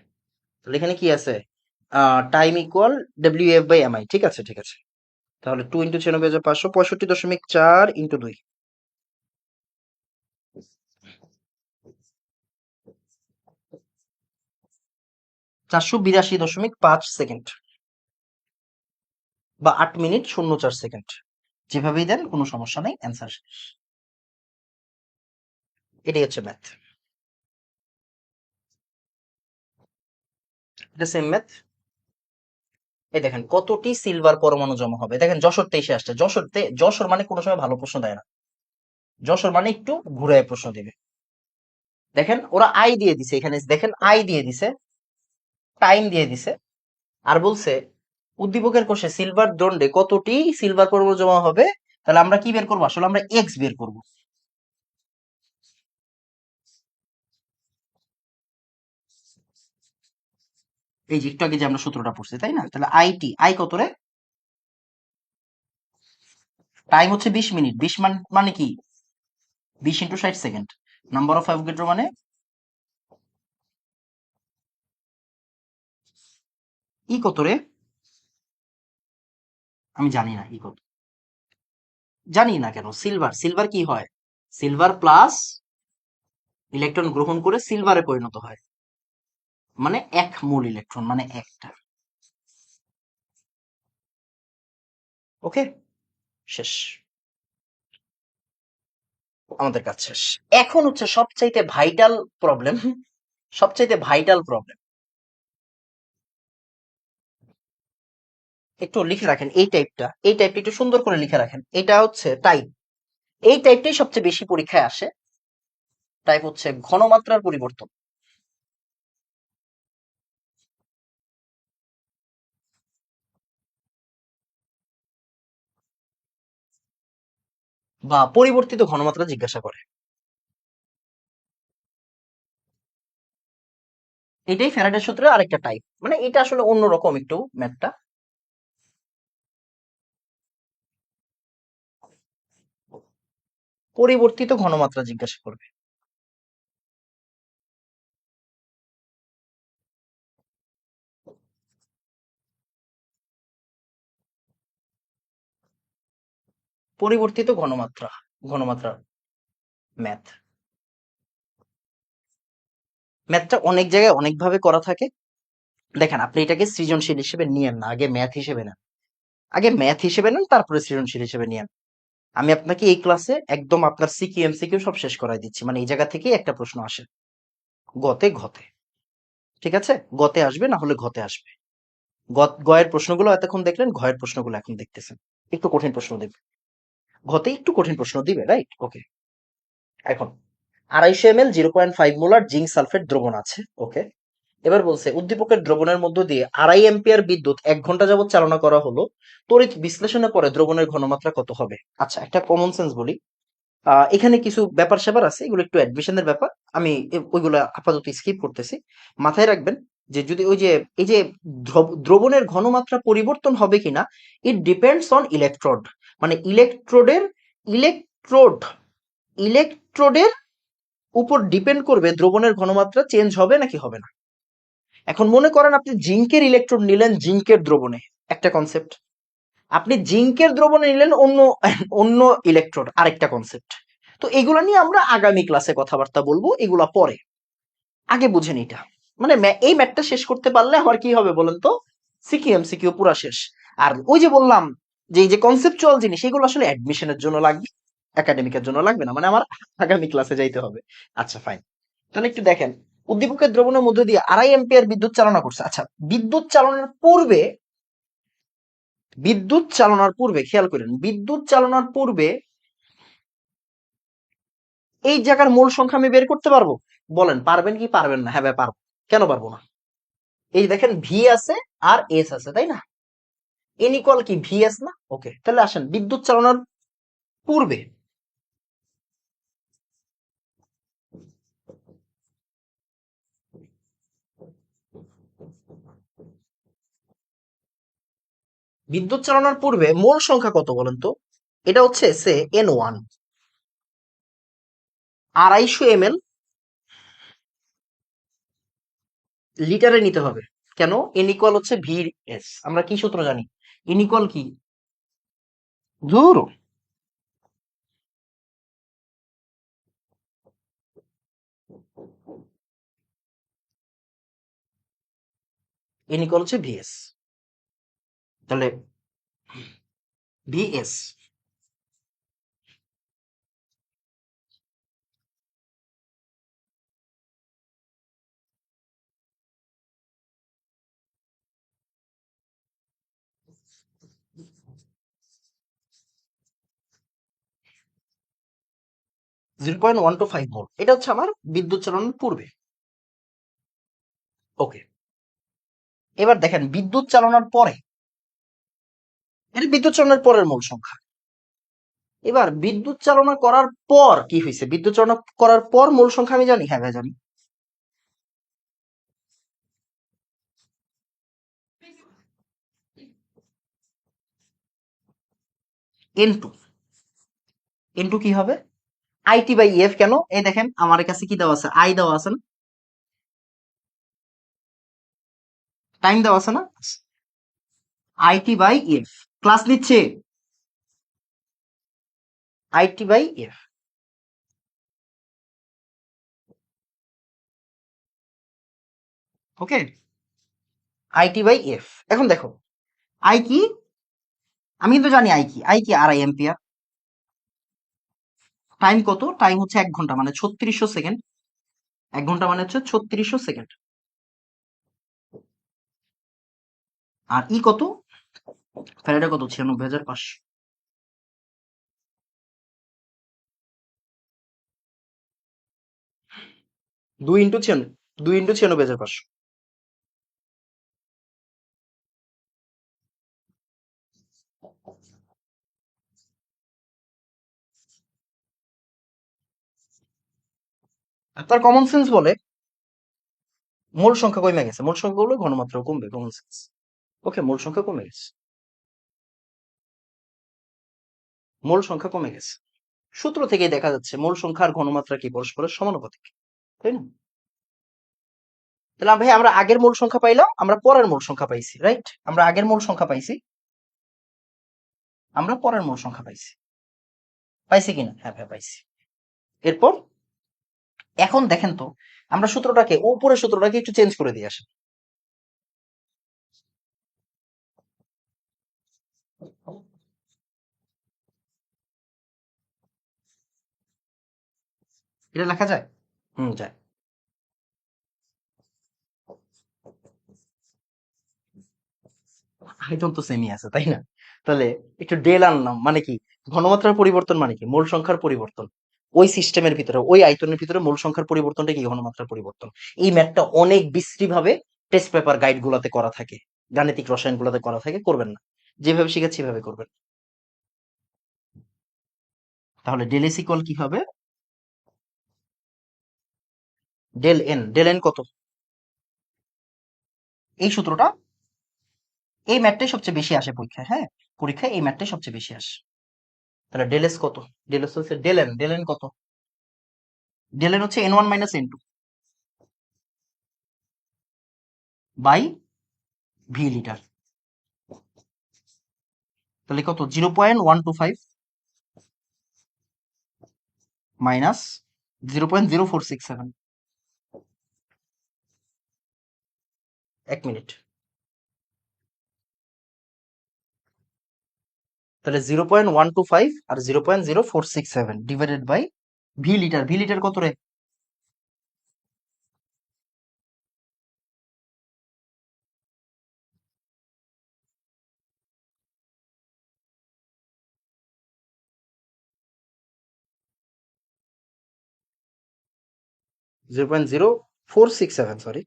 তাহলে এখানে কি আছে? Time equal W F by M I. ঠিক আছে, ঠিক আছে। তাহলে 2 × 96,500, 65.4 × 2, 482.5 সেকেন্ড, বা 8 মিনিট 04 সেকেন্ড। যেভাবেই দেন কোনো সমস্যা নেই, অ্যান্সার শেষ। এটাই হচ্ছে ম্যাথ। এটা সেম ম্যাথ। এই দেখেন কতটি সিলভার পরমাণু জমা হবে। দেখেন যশোর 23-এ আসছে। যশোর মানে কোনো সময় ভালো প্রশ্ন দেয় না। যশোর মানে একটু ঘুরায় প্রশ্ন দিবে। দেখেন ওরা আই দিয়ে দিছে, এখানে দেখেন আই দিয়ে দিছে, টাইম দিয়ে দিছে, আর বলছে উদ্দীপকের কোষে সিলভার দণ্ডে কতটি সিলভার পরমাণু জমা হবে। তাহলে আমরা কি বের করবো? আসলে আমরা এক্স বের করব। এই যে একটু আগে যে আমরা সূত্রটা পড়ছি, তাই না? তাহলে আই কত রে? টাইম হচ্ছে 20 মিনিট। 20 মানে কি? 20 × 60 সেকেন্ড। নাম্বার অফ অ্যাভোগাড্রো মানে ই কত রে? আমি জানি না ই কত। জানি না কেন? সিলভার, সিলভার কি হয়? সিলভার প্লাস ইলেকট্রন গ্রহণ করে সিলভারে পরিণত হয়, মানে 1 মোল ইলেকট্রন, মানে একটা। ওকে, শেষ। আমাদের কাজ শেষ। এখন হচ্ছে সবচাইতে ভাইটাল প্রবলেম, সবচাইতে ভাইটাল প্রবলেম। একটু লিখে রাখেন এই টাইপটা একটু সুন্দর করে লিখে রাখেন। এটা হচ্ছে টাইপ, এই টাইপটাই সবচেয়ে বেশি পরীক্ষায় আসে। টাইপ হচ্ছে ঘনমাত্রার পরিবর্তন, বা পরিবর্তিত ঘনমাত্রা জিজ্ঞাসা করে। এটাই ফ্যারাডের সূত্রের আরেকটা টাইপ, মানে এটা আসলে অন্যরকম একটু ম্যাথটা। পরিবর্তিত ঘনমাত্রা জিজ্ঞাসা করবে। পরিবর্তিত ঘনমাত্রা ম্যাথ। ম্যাথটা অনেক জায়গায় অনেকভাবে করা থাকে। দেখেন আপনি এটাকে সৃজনশীল হিসেবে নিয়েন না, আগে ম্যাথ হিসেবে নেন। আগে ম্যাথ হিসেবে নেন, তারপরে সৃজনশীল হিসেবে নিয়েন। আমি আপনাকে এই ক্লাসে একদম আপনার সিকিউ এমসিকিউ সব শেষ করাই দিচ্ছি, মানে এই জায়গা থেকেই একটা প্রশ্ন আসে, গতে ঘতে। ঠিক আছে, গতে আসবে, না হলে ঘতে আসবে। গয়ের প্রশ্নগুলো এতক্ষণ দেখলেন, ঘয়ের প্রশ্নগুলো এখন দেখতেছেন। একটু কঠিন প্রশ্ন দেবে, ঘতে একটু কঠিন প্রশ্ন দিবে, রাইট? ওকে। এখন 250 ml 0.5 মোলার জিঙ্ক সালফেট দ্রবণ আছে। ওকে, এবার বলছে উদ্দীপকের দ্রবণের মধ্য দিয়ে 2.5 এম্পিয়ার বিদ্যুৎ 1 ঘন্টা যাবত চালনা করা হলো। তড়িৎ বিশ্লেষণের পরে দ্রবণের ঘনমাত্রা কত হবে? আচ্ছা, একটা কমন সেন্স বলি। এখানে কিছু ব্যাপার স্যাপার আছে, এগুলো একটু অ্যাডমিশনের ব্যাপার। আমি ওইগুলো আপাতত স্কিপ করতেছি। মাথায় রাখবেন যে যদি ওই যে এই যে দ্রবণের ঘনমাত্রা পরিবর্তন হবে কিনা, ইট ডিপেন্ডস অন ইলেকট্রোড। মানে ইলেকট্রোড ইলেকট্রোডের উপর ডিপেন্ড করবে দ্রবণের ঘনমাত্রা চেঞ্জ হবে নাকি হবে না। এখন মনে করেন আপনি জিঙ্কের ইলেকট্রোড নিলেন জিঙ্কের দ্রবণে, একটা কনসেপ্ট। আপনি জিঙ্কের দ্রবণে নিলেন অন্য অন্য ইলেকট্রোড, আরেকটা কনসেপ্ট। তো এগুলা নিয়ে আমরা আগামী ক্লাসে কথাবার্তা বলবো, এগুলা পরে। আগে বুঝেন এটা। মানে এই ম্যাথটা শেষ করতে পারলে আমার কি হবে বলেন তো? সিকিউ এমসিকিউ পুরা শেষ। আর ওই যে বললাম যে এই যে কনসেপচুয়াল জিনিস এগুলো আসলে অ্যাডমিশনের জন্য লাগবে, একাডেমিকের জন্য লাগবে না, মানে আমার আগামী ক্লাসে যাইতে হবে। আচ্ছা ফাইন, তাহলে একটু দেখেন, উদ্দীপকের দ্রবণের মধ্যে দিয়ে 2.5 এম্পিয়ার বিদ্যুৎ চালনা করছে। আচ্ছা, বিদ্যুৎ চালনার পূর্বে, বিদ্যুৎ চালনার পূর্বে খেয়াল করেন, বিদ্যুৎ চালনার পূর্বে এই জায়গার মোল সংখ্যা আমি বের করতে পারবো? বলেন পারবেন কি পারবেন না? হ্যাঁ ভাই পারবো। কেন পারবো না? এই দেখেন ভি আছে আর এস আছে, তাই না? এন ইকুয়াল কি ভি এস না? ওকে, তাহলে আসেন বিদ্যুৎ চালনার পূর্বে, বিদ্যুৎ চালনার পূর্বে মোল সংখ্যা কত বলেন তো? এটা হচ্ছে সে N1, 250 ml লিটারে নিতে হবে। কেন? এন ইকুয়াল হচ্ছে ভি এস। আমরা কি সূত্র জানি? এন ইকুয়াল কি? ধুর, এন ইকুয়াল হচ্ছে ভি এস। তাহলে ভি এস 0.125 মোল, এটা হচ্ছে আমার বিদ্যুৎ চালনার পূর্বে। ওকে, এবার দেখেন বিদ্যুৎ চালনার পরে, এটা বিদ্যুৎ চালনার পরের মোল সংখ্যা। এবার বিদ্যুৎ চালনা করার পর কি হয়েছে? বিদ্যুৎ চালনা করার পর মোল সংখ্যা আমি জানি, হ্যাঁ ভাই জানি। এন টু, এন টু কি হবে? IT by F. কেন? এই দেখেন আমার কাছে কি দেওয়া আছে, আই দেওয়া আছে না, টাইম দেওয়া আছে না, আইটি বাই এফ। ক্লাস নিচ্ছে, IT by F. Okay, IT by F. এখন দেখো আই কি, আমি কিন্তু জানি আই কি, আই কি 2.5 এম্পিয়ার। টাইম কত? টাইম হচ্ছে 1 ঘন্টা, মানে 3600 সেকেন্ড। 1 ঘন্টা মানে হচ্ছে 3600 সেকেন্ড। আর ই কত? ফ্যারাডে কত? 96,500। 2 ইন্টু 96,500। আর তার কমন সেন্স বলে মোল সংখ্যা কমে গেছে, মোল সংখ্যা হলো ঘনমাত্রা কমবে, কমন সেন্স। ওকে, মোল সংখ্যা কমে গেছে, মোল সংখ্যা কমে গেছে। সূত্র থেকে দেখা যাচ্ছে মোল সংখ্যা আর ঘনমাত্রা কি পরস্পরের সমানুপাতিক, তাই না? তাহলে ভাই আমরা আগের মোল সংখ্যা পাইলাম, আমরা পরের মোল সংখ্যা পাইছি, রাইট? আমরা আগের মোল সংখ্যা পাইছি, আমরা পরের মোল সংখ্যা পাইছি, পাইছি কিনা? হ্যাঁ ভাই পাইছি। এরপর এখন দেখেন তো, আমরা সূত্রটাকে, উপরের সূত্রটাকে একটু চেঞ্জ করে দিয়ে আসি। এটা লেখা যায়? হুম, যায়। আয়তন তো সেমই আছে, তাই না? তাহলে একটু ডেল আনলাম, মানে কি? ঘনমাত্রার পরিবর্তন মানে কি? মোল সংখ্যার পরিবর্তন। ওই সিস্টেমের ভিতরে, ওই আয়তনের ভিতরে মোল সংখ্যার পরিবর্তনটা কি? ঘনমাত্রার পরিবর্তন। এই ম্যাথটা অনেক বিশ্রী ভাবে টেস্ট পেপার গাইড গুলাতে করা থাকে, গাণিতিক রসায়ন গুলাতে করা থাকে, করবেন না। যেভাবে শিখেছি সেভাবে করবেন। তাহলে ডেল এস ইকুয়াল কি হবে? ডেল এন, ডেল এন কত? এই সূত্রটা, এই ম্যাথটাই সবচেয়ে বেশি আসে পরীক্ষায়, হ্যাঁ, পরীক্ষায় এই ম্যাথটাই সবচেয়ে বেশি আসে। তাহলে ডেল এস কত? ডেল এস হচ্ছে ডেল এন, ডেল এন কত? ডেল এন হচ্ছে N1 minus N2 by V litre. তাহলে কত? 0.125 মাইনাস 0.0467। 1 মিনিট। তাহলে 0.125 আর 0.0467 divided by V litre. V litre কত রে? 0.0467, সরি।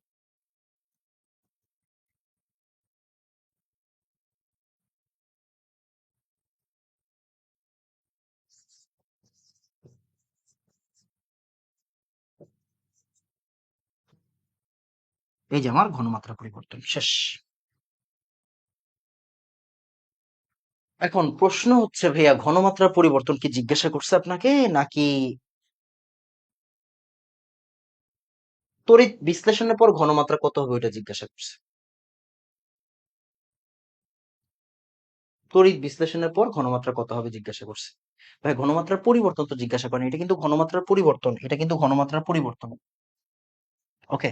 এই যে আমার ঘনমাত্রা পরিবর্তন শেষ। এখন প্রশ্ন হচ্ছে ভাইয়া, ঘনমাত্রার পরিবর্তন কি জিজ্ঞাসা করছে আপনাকে, নাকি তড়িৎ বিশ্লেষণের পর ঘনমাত্রা কত হবে ওইটা জিজ্ঞাসা করছে? তড়িৎ বিশ্লেষণের পর ঘনমাত্রা কত হবে জিজ্ঞাসা করছে। ভাই ঘনমাত্রার পরিবর্তন তো জিজ্ঞাসা করেনি, এটা কিন্তু ঘনমাত্রার পরিবর্তন, এটা কিন্তু ঘনমাত্রার পরিবর্তন। ওকে,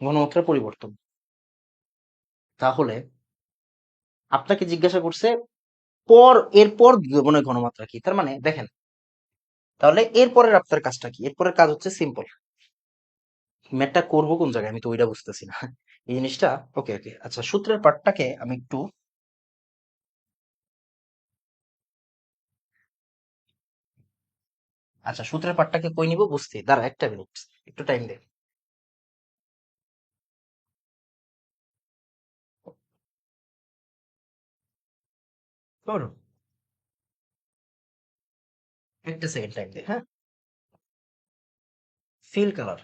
ঘনমাত্রার পরিবর্তন। তাহলে আপনাকে জিজ্ঞাসা করছে এরপর দ্রবণের ঘনমাত্রা কি। তার মানে দেখেন, তাহলে এরপরের আপনার কাজটা কি? এরপরের কাজ হচ্ছে সিম্পল। ম্যাথটা করবো কোন জায়গায় আমি তো ওইটা বুঝতেছি না এই জিনিসটা। ওকে ওকে, আচ্ছা সূত্রের পার্টটাকে আমি একটু, আচ্ছা সূত্রের পার্টটাকে কই নিব বুঝতে, দাঁড়া একটা মিনিট, একটু টাইম দে। ধরো একটা সেকেন্ড টাইম দে, হ্যাঁ। Fill colour.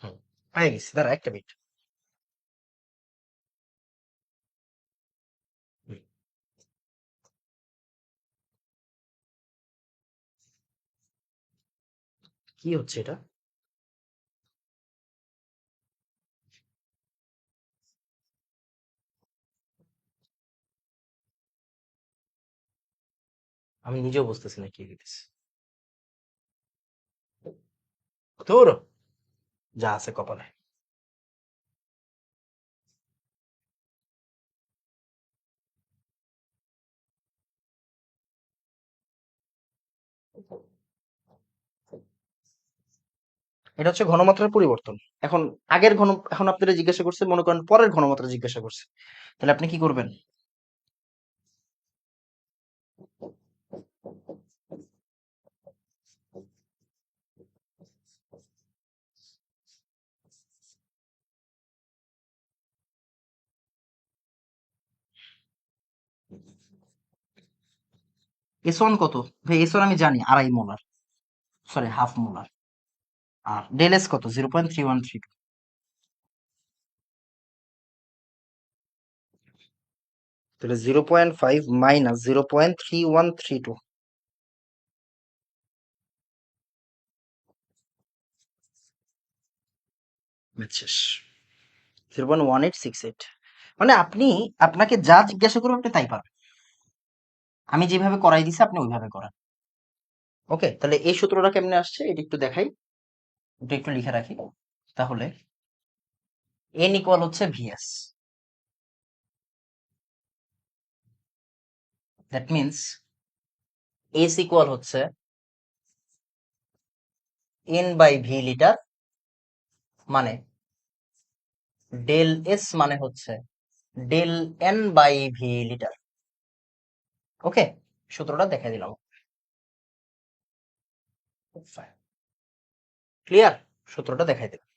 হুম, পেয়ে গেছি, দাঁড়া একটা মিনিট। হুম, কি হচ্ছে এটা? আমি নিজেও বুঝতেছি না কি হইতেছে। তোর যা আছে কপালে। এটা হচ্ছে ঘনমাত্রার পরিবর্তন। এখন এখন আপনারা জিজ্ঞাসা করছে, মনে করেন পরের ঘনমাত্রা জিজ্ঞাসা করছে, তাহলে আপনি কি করবেন? এস ওয়ান কত? ভাই এস ওয়ান আমি জানি 2.5 মোলার, সরি 1/2 মোলার। আর ডেল এস কত? 0.3132। তাহলে 0.5 মাইনাস 0.3132। শেষ। 0.1868। মানে আপনাকে যা জিজ্ঞাসা করবো আপনি তাই পারবেন। আমি যেভাবে করাই দিছি আপনি ওইভাবে করেন। ওকে, তাহলে এই সূত্রটা কেমনে আসছে এটা একটু দেখাই, এটা একটু লিখে রাখি। তাহলে এন ইকুয়াল হচ্ছে VS, that means S equal হচ্ছে এন বাই ভি লিটার, মানে ডেল এস মানে হচ্ছে del N by V litre. Okay, সূত্রটা দেখাই দিলাম। ক্লিয়ার? সূত্রটা দেখাই দিলাম।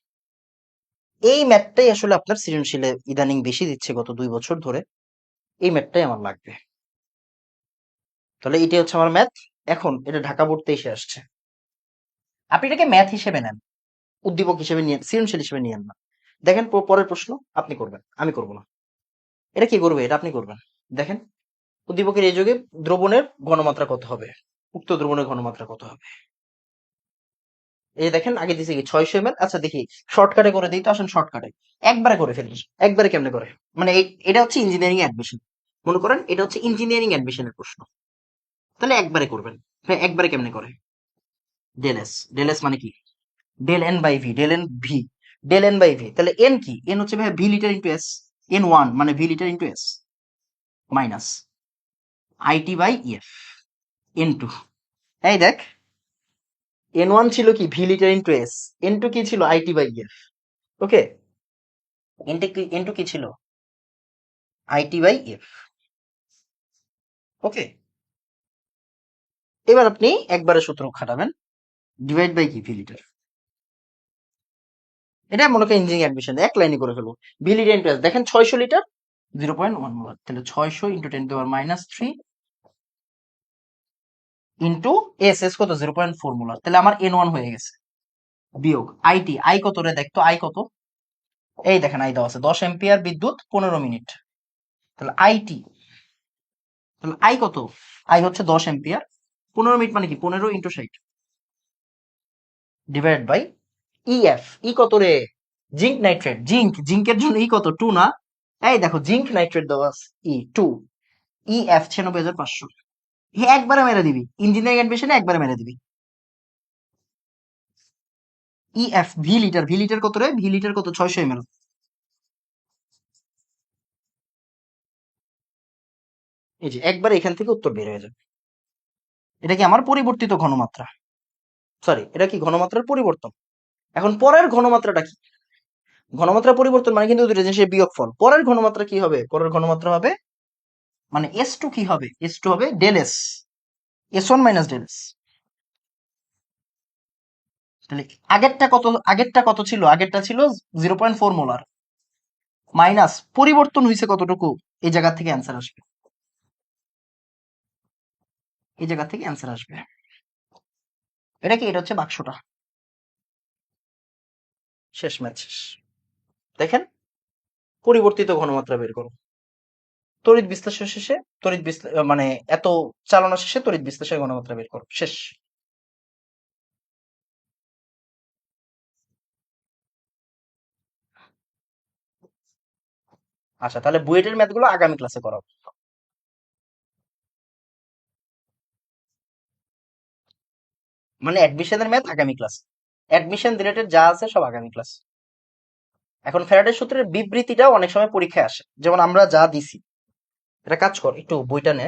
এই ম্যাথটাই আসলে আপনার সৃজনশীলে ইদানিং বেশি দিচ্ছে গত 2 বছর ধরে। এই ম্যাথটাই আমার লাগবে। তাহলে এটাই হচ্ছে আমার ম্যাথ। এখন এটা ঢাকা বোর্ড এসে আসছে। আপনি এটাকে ম্যাথ হিসেবে নেন, উদ্দীপক হিসেবে নিয়ে, সৃজনশীল হিসেবে নিয়েন না। দেখেন পরের প্রশ্ন আপনি করবেন, আমি করব না। এটা কি করবে? এটা আপনি করবেন। দেখেন, উদ্দীপকের এই যুগে দ্রবণের ঘনমাত্রা কত হবে? উক্ত দ্রবণের ঘনমাত্রা কত হবে? এই দেখেন আগে দিছে কি 600 ml। আচ্ছা দেখি শর্টকাটে করে দিই তো, আসেন শর্টকাটে একবারে করে ফেলি। একবারে কেমনে করে, মানে এটা হচ্ছে ইঞ্জিনিয়ারিং অ্যাডমিশন, মনে করেন এটা হচ্ছে ইঞ্জিনিয়ারিং অ্যাডমিশনের প্রশ্ন, তাহলে একবারে করবেন। হ্যাঁ, একবারে কেমনে করে? ডেল এস, ডেল এস মানে কি? Del N by V, del N V, del N by V. তাহলে এন কি? এন হচ্ছে by V litre into S, N one মানে V litre into S minus IT by EF N two. এই দেখ, N one ছিল কি V litre into S, N two কি ছিল IT by EF. Okay, N two কি ছিল IT by EF. ওকে, এবার আপনি একবারে সূত্র খাটাবেন, ডিভাইড বাই কি ভি লিটার। এটা মনে করেন ইঞ্জিনিয়ারিং অ্যাডমিশন এক লাইনে করে ফেলবো। ভি লিটার ইন্টু এস, দেখেন 600 লিটার 0.1 মোলার, তাহলে 600 ইন্টু 10⁻³ ইন্টু এস, এস কত 0.4 মোলার, তাহলে আমার এন ওয়ান হয়ে গেছে। বিয়োগ আইটি, আই কত রে দেখতো, আই কত? এই দেখেন আই দেওয়া আছে 10 এম্পিয়ার বিদ্যুৎ 15 মিনিট, তাহলে আইটি, তাহলে আই কত? আই হচ্ছে 10 এম্পিয়ার, 15 মিনিট মানে কি 15 × 60 ডিভাইড বাই ইএফ। ই কত রে? জিঙ্ক নাইট্রেট, জিঙ্কের জন্য ই কত 2 না? এই দেখো জিঙ্ক নাইট্রেট দেওয়া আছে ই 2, ইএফ 96,500। একবারে মেরে দিবি, ইঞ্জিনিয়ারিং অ্যাডমিশনে একবারে মেরে দিবি। EF V litre, V litre কত রে? ভি লিটার কত 600 ml। এই যে একবার এখান থেকে উত্তর বের হয়ে যাবে। এটা কি আমার পরিবর্তিত ঘনমাত্রা, সরি এটা কি ঘনমাত্রার পরিবর্তন। এখন পরের ঘনমাত্রাটা কি? ঘনমাত্রা পরিবর্তন মানে কিন্তু দুটো জিনিসের বিয়োগফল। পরের ঘনমাত্রা কি হবে? পরের ঘনমাত্রা হবে মানে এস টু কি হবে? এস টু হবে del S, S one minus del S. তাহলে আগেরটা কত ছিল? আগেরটা ছিল 0.4 মোলার, মাইনাস পরিবর্তন হয়েছে কতটুকু, এই জায়গা থেকে অ্যান্সার আসবে, এই জায়গা থেকে অ্যান্সার আসবে। এটা কি? এটা হচ্ছে বাক্সটা। শেষ ম্যাচ শেষ। দেখেন, পরিবর্তিত ঘনমাত্রা বের করো। তড়িৎ বিশ্লেষণ শেষে, মানে এত চালনা শেষে তড়িৎ বিশ্লেষণের ঘনমাত্রা বের করো, শেষ। আচ্ছা তাহলে বুয়েটের ম্যাথ গুলো আগামী ক্লাসে করাবো। মানে অ্যাডমিশনের ম্যাথ আগামী ক্লাস, অ্যাডমিশন রিলেটেড যা আছে সব আগামী ক্লাস। এখন ফ্যারাডের সূত্রের বিবৃতিটাও অনেক সময় পরীক্ষায় আসে, যেমন আমরা যা দিছি। এটা কাজ কর, একটু বইটা নে,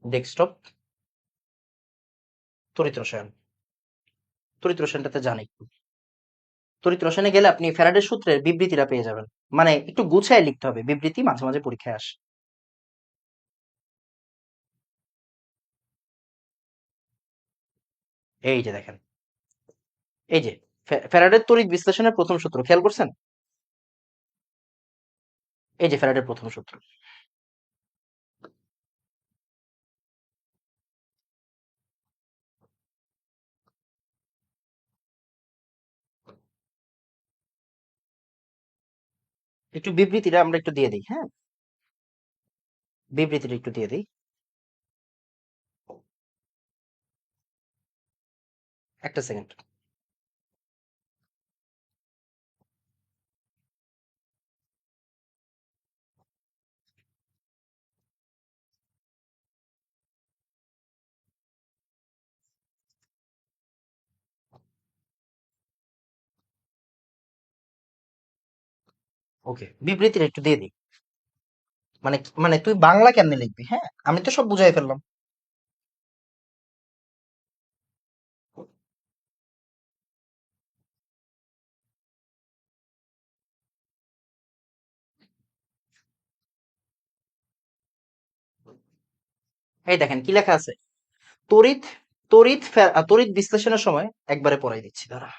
ডেস্কটপ, তড়িৎ রসায়ন, তড়িৎ রসায়নটাতে জানি। তড়িৎ রসায়নে গেলে আপনি ফ্যারাডের সূত্রের বিবৃতিটা পেয়ে যাবেন। মানে একটু গুছায় লিখতে হবে, বিবৃতি মাঝে মাঝে পরীক্ষায় আসে। এই যে দেখেন, এই যে ফ্যারাডের তড়িৎ বিশ্লেষণের প্রথম সূত্র খেয়াল করছেন? এই যে ফ্যারাডের প্রথম সূত্র। একটু বিবৃতিটা আমরা একটু দিয়ে দিই, হ্যাঁ, বিবৃতিটা একটু দিয়ে দিই। একটা সেকেন্ড। ওকে, বিবৃতিটা একটু দিয়ে দিই। মানে মানে তুই বাংলা কেমনে লিখবি? হ্যাঁ, আমি তো সব বুঝাই ফেললাম। এই দেখেন কি লেখা আছে, তড়িৎ তড়িৎ বিশ্লেষণের সময় একবারে পড়াই দিচ্ছি দাঁড়া।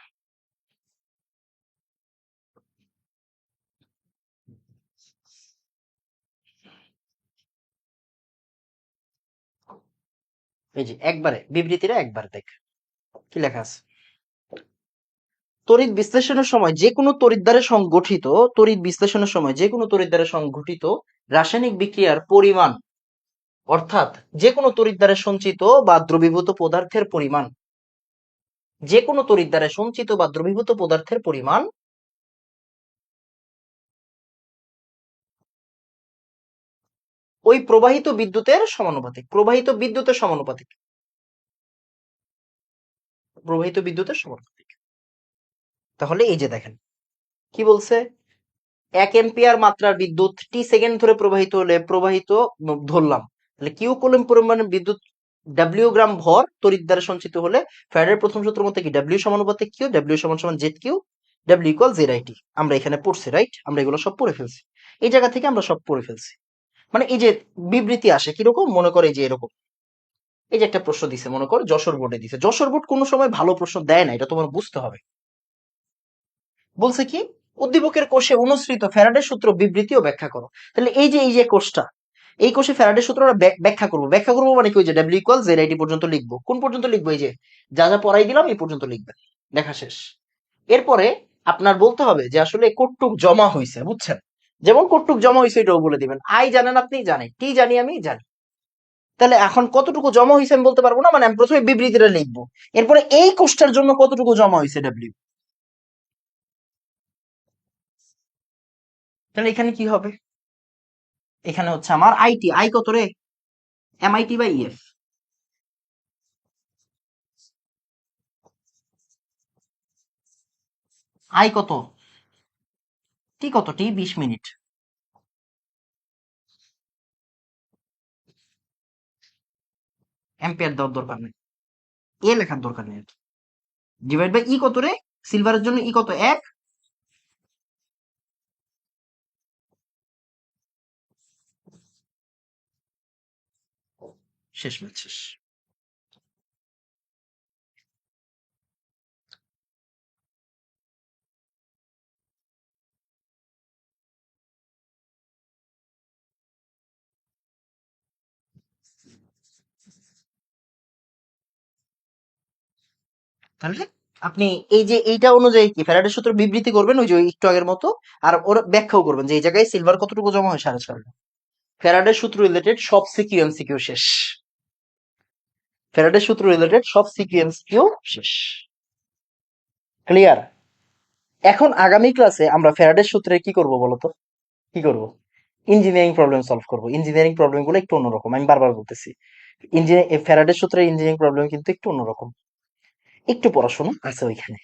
এই যে একবারে বিবৃতিটা একবার দেখ কি লেখা আছে। তড়িৎ বিশ্লেষণের সময় যে কোনো তড়িৎ দ্বারা সংঘটিত রাসায়নিক বিক্রিয়ার পরিমাণ, অর্থাৎ যে কোনো তড়িৎ দ্বারা সঞ্চিত বা দ্রবীভূত পদার্থের পরিমাণ, যে কোনো তড়িৎ দ্বারা সঞ্চিত বা দ্রবীভূত পদার্থের পরিমাণ ওই প্রবাহিত বিদ্যুতের সমানুপাতিক। তাহলে এই যে দেখেন কি বলছে, 1 এম্পিয়ার মাত্রার বিদ্যুৎ টি সেকেন্ড ধরে প্রবাহিত হলে ধরলাম, তাহলে কিউ কুলম্ব পরিমাণের বিদ্যুৎ ডাব্লিউ গ্রাম ভর তড়িৎ দ্বারা সঞ্চিত হলে ফ্যারাডের প্রথম সূত্র মতে কি ডাব্লিউ সমানুপাতিক কিউ, ডাব্লিউ সমান সমান Z Q, W equal Z I T. আমরা এখানে পড়ছি, রাইট? আমরা এগুলো সব পড়ে ফেলছি, এই জায়গা থেকে আমরা সব পড়ে ফেলছি। মানে এই যে বিবৃতি আসে কিরকম, মনে করে যে এরকম, এই যে একটা প্রশ্ন দিছে, মনে কর যশোর বোর্ডে দিছে। যশোর বোর্ড কোনো সময় ভালো প্রশ্ন দেয় না, এটা তোমার বুঝতে হবে। বলছে কি, উদ্দীপকের কোষে অনুসৃত ফ্যারাডের সূত্র বিবৃতি ও ব্যাখ্যা করো। তাহলে এই যে কোষটা, এই কোষে ফ্যারাডের সূত্র আমরা ব্যাখ্যা করবো মানে কি, ওই যে ডাব্লিউ ইকুয়াল জেড আইটি পর্যন্ত লিখবো। কোন পর্যন্ত লিখবো? এই যে যা যা পড়াই দিলাম এই পর্যন্ত লিখবেন, লেখা শেষ। এরপরে আপনার বলতে হবে যে আসলে কতটুক জমা হয়েছে, বুঝছেন? যেমন কতটুক জমা হয়েছে এটাও বলে দিবেন। আই জানেন আপনি, জানেন, টি জানি আমি, জানি। তাহলে এখন কতটুকু জমা হয়েছে আমি বলতে পারবো না, মানে আমি প্রথমে বিবৃতিটা লিখবো, এরপরে এই কোষটার জন্য কতটুকু জমা হয়েছে ডাব্লিউ। তাহলে এখানে কি হবে? এখানে হচ্ছে আমার আইটি, আই কত রে? MIT by EF. আই কত? টি কত? টি 20 মিনিট। অ্যাম্পিয়ার দেওয়ার দরকার নেই, এ লেখার দরকার নেই আর কি। ডিভাইড বাই ই কত রে? সিলভারের জন্য ই কত? 1। শেষ ম্যাচ শেষ। তাহলে আপনি এই যে এইটা অনুযায়ী কি ফ্যারাডের সূত্র বিবৃতি করবেন, ওই যে একটু আগের মতো, আর ওর ব্যাখ্যাও করবেন যে এই জায়গায় সিলভার কতটুকু জমা হয়, 4.5। ফ্যারাডের সূত্র রিলেটেড সব সিকিউ এমসিকিউ শেষ। ফ্যারাডের সূত্র রিলেটেড সব সিকিউ এমসিকিউ শেষ। ক্লিয়ার? এখন আগামী ক্লাসে আমরা ফ্যারাডের সূত্রে কি করব বলতো? কি করব? ইঞ্জিনিয়ারিং প্রবলেম সলভ করব। ইঞ্জিনিয়ারিং প্রবলেম গুলো একটু অন্যরকম, আমি বারবার বলতেছি। ফ্যারাডের সূত্রে ইঞ্জিনিয়ারিং প্রবলেম কিন্তু একটু অন্যরকম, একটু পড়াশোনা আছে ওইখানে।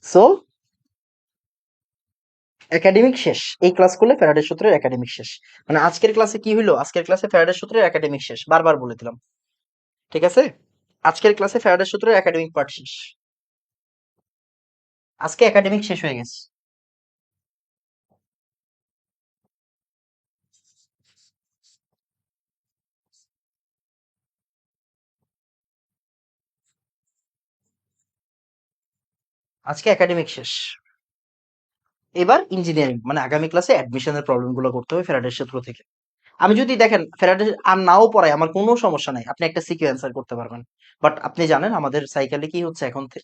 সো একাডেমিক শেষ, এই ক্লাস করলে ফ্যারাডের সূত্রের একাডেমিক শেষ। মানে আজকের ক্লাসে কি হলো, আজকের ক্লাসে ফ্যারাডের সূত্রের একাডেমিক শেষ, বারবার বলে দিলাম, ঠিক আছে? আজকের ক্লাসে ফ্যারাডের সূত্রের একাডেমিক পার্ট শেষ, আজকে একাডেমিক শেষ হয়ে গেছে। আজকে একাডেমিক শেষ। এবার ইঞ্জিনিয়ারিং, মানে আগামী ক্লাসে অ্যাডমিশনের প্রবলেম গুলো করতে হবে ফ্যারাডের সূত্র থেকে। আমি যদি দেখেন ফ্যারাডে আর নাও পড়াই, আমার কোনো সমস্যা নাই, আপনি একটা সিকিউ অ্যান্সার করতে পারবেন। বাট আপনি জানেন আমাদের সাইকেলে কি হচ্ছে,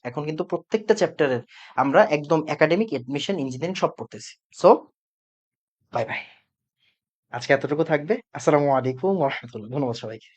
এখন কিন্তু প্রত্যেকটা চ্যাপ্টারের আমরা একদম একাডেমিক, এডমিশন, ইঞ্জিনিয়ারিং সব পড়তেছি। সো বাই বাই, আজকে এতটুকু থাকবে। আসসালামু আলাইকুম ওয়া রাহমাতুল্লাহ। ধন্যবাদ সবাইকে।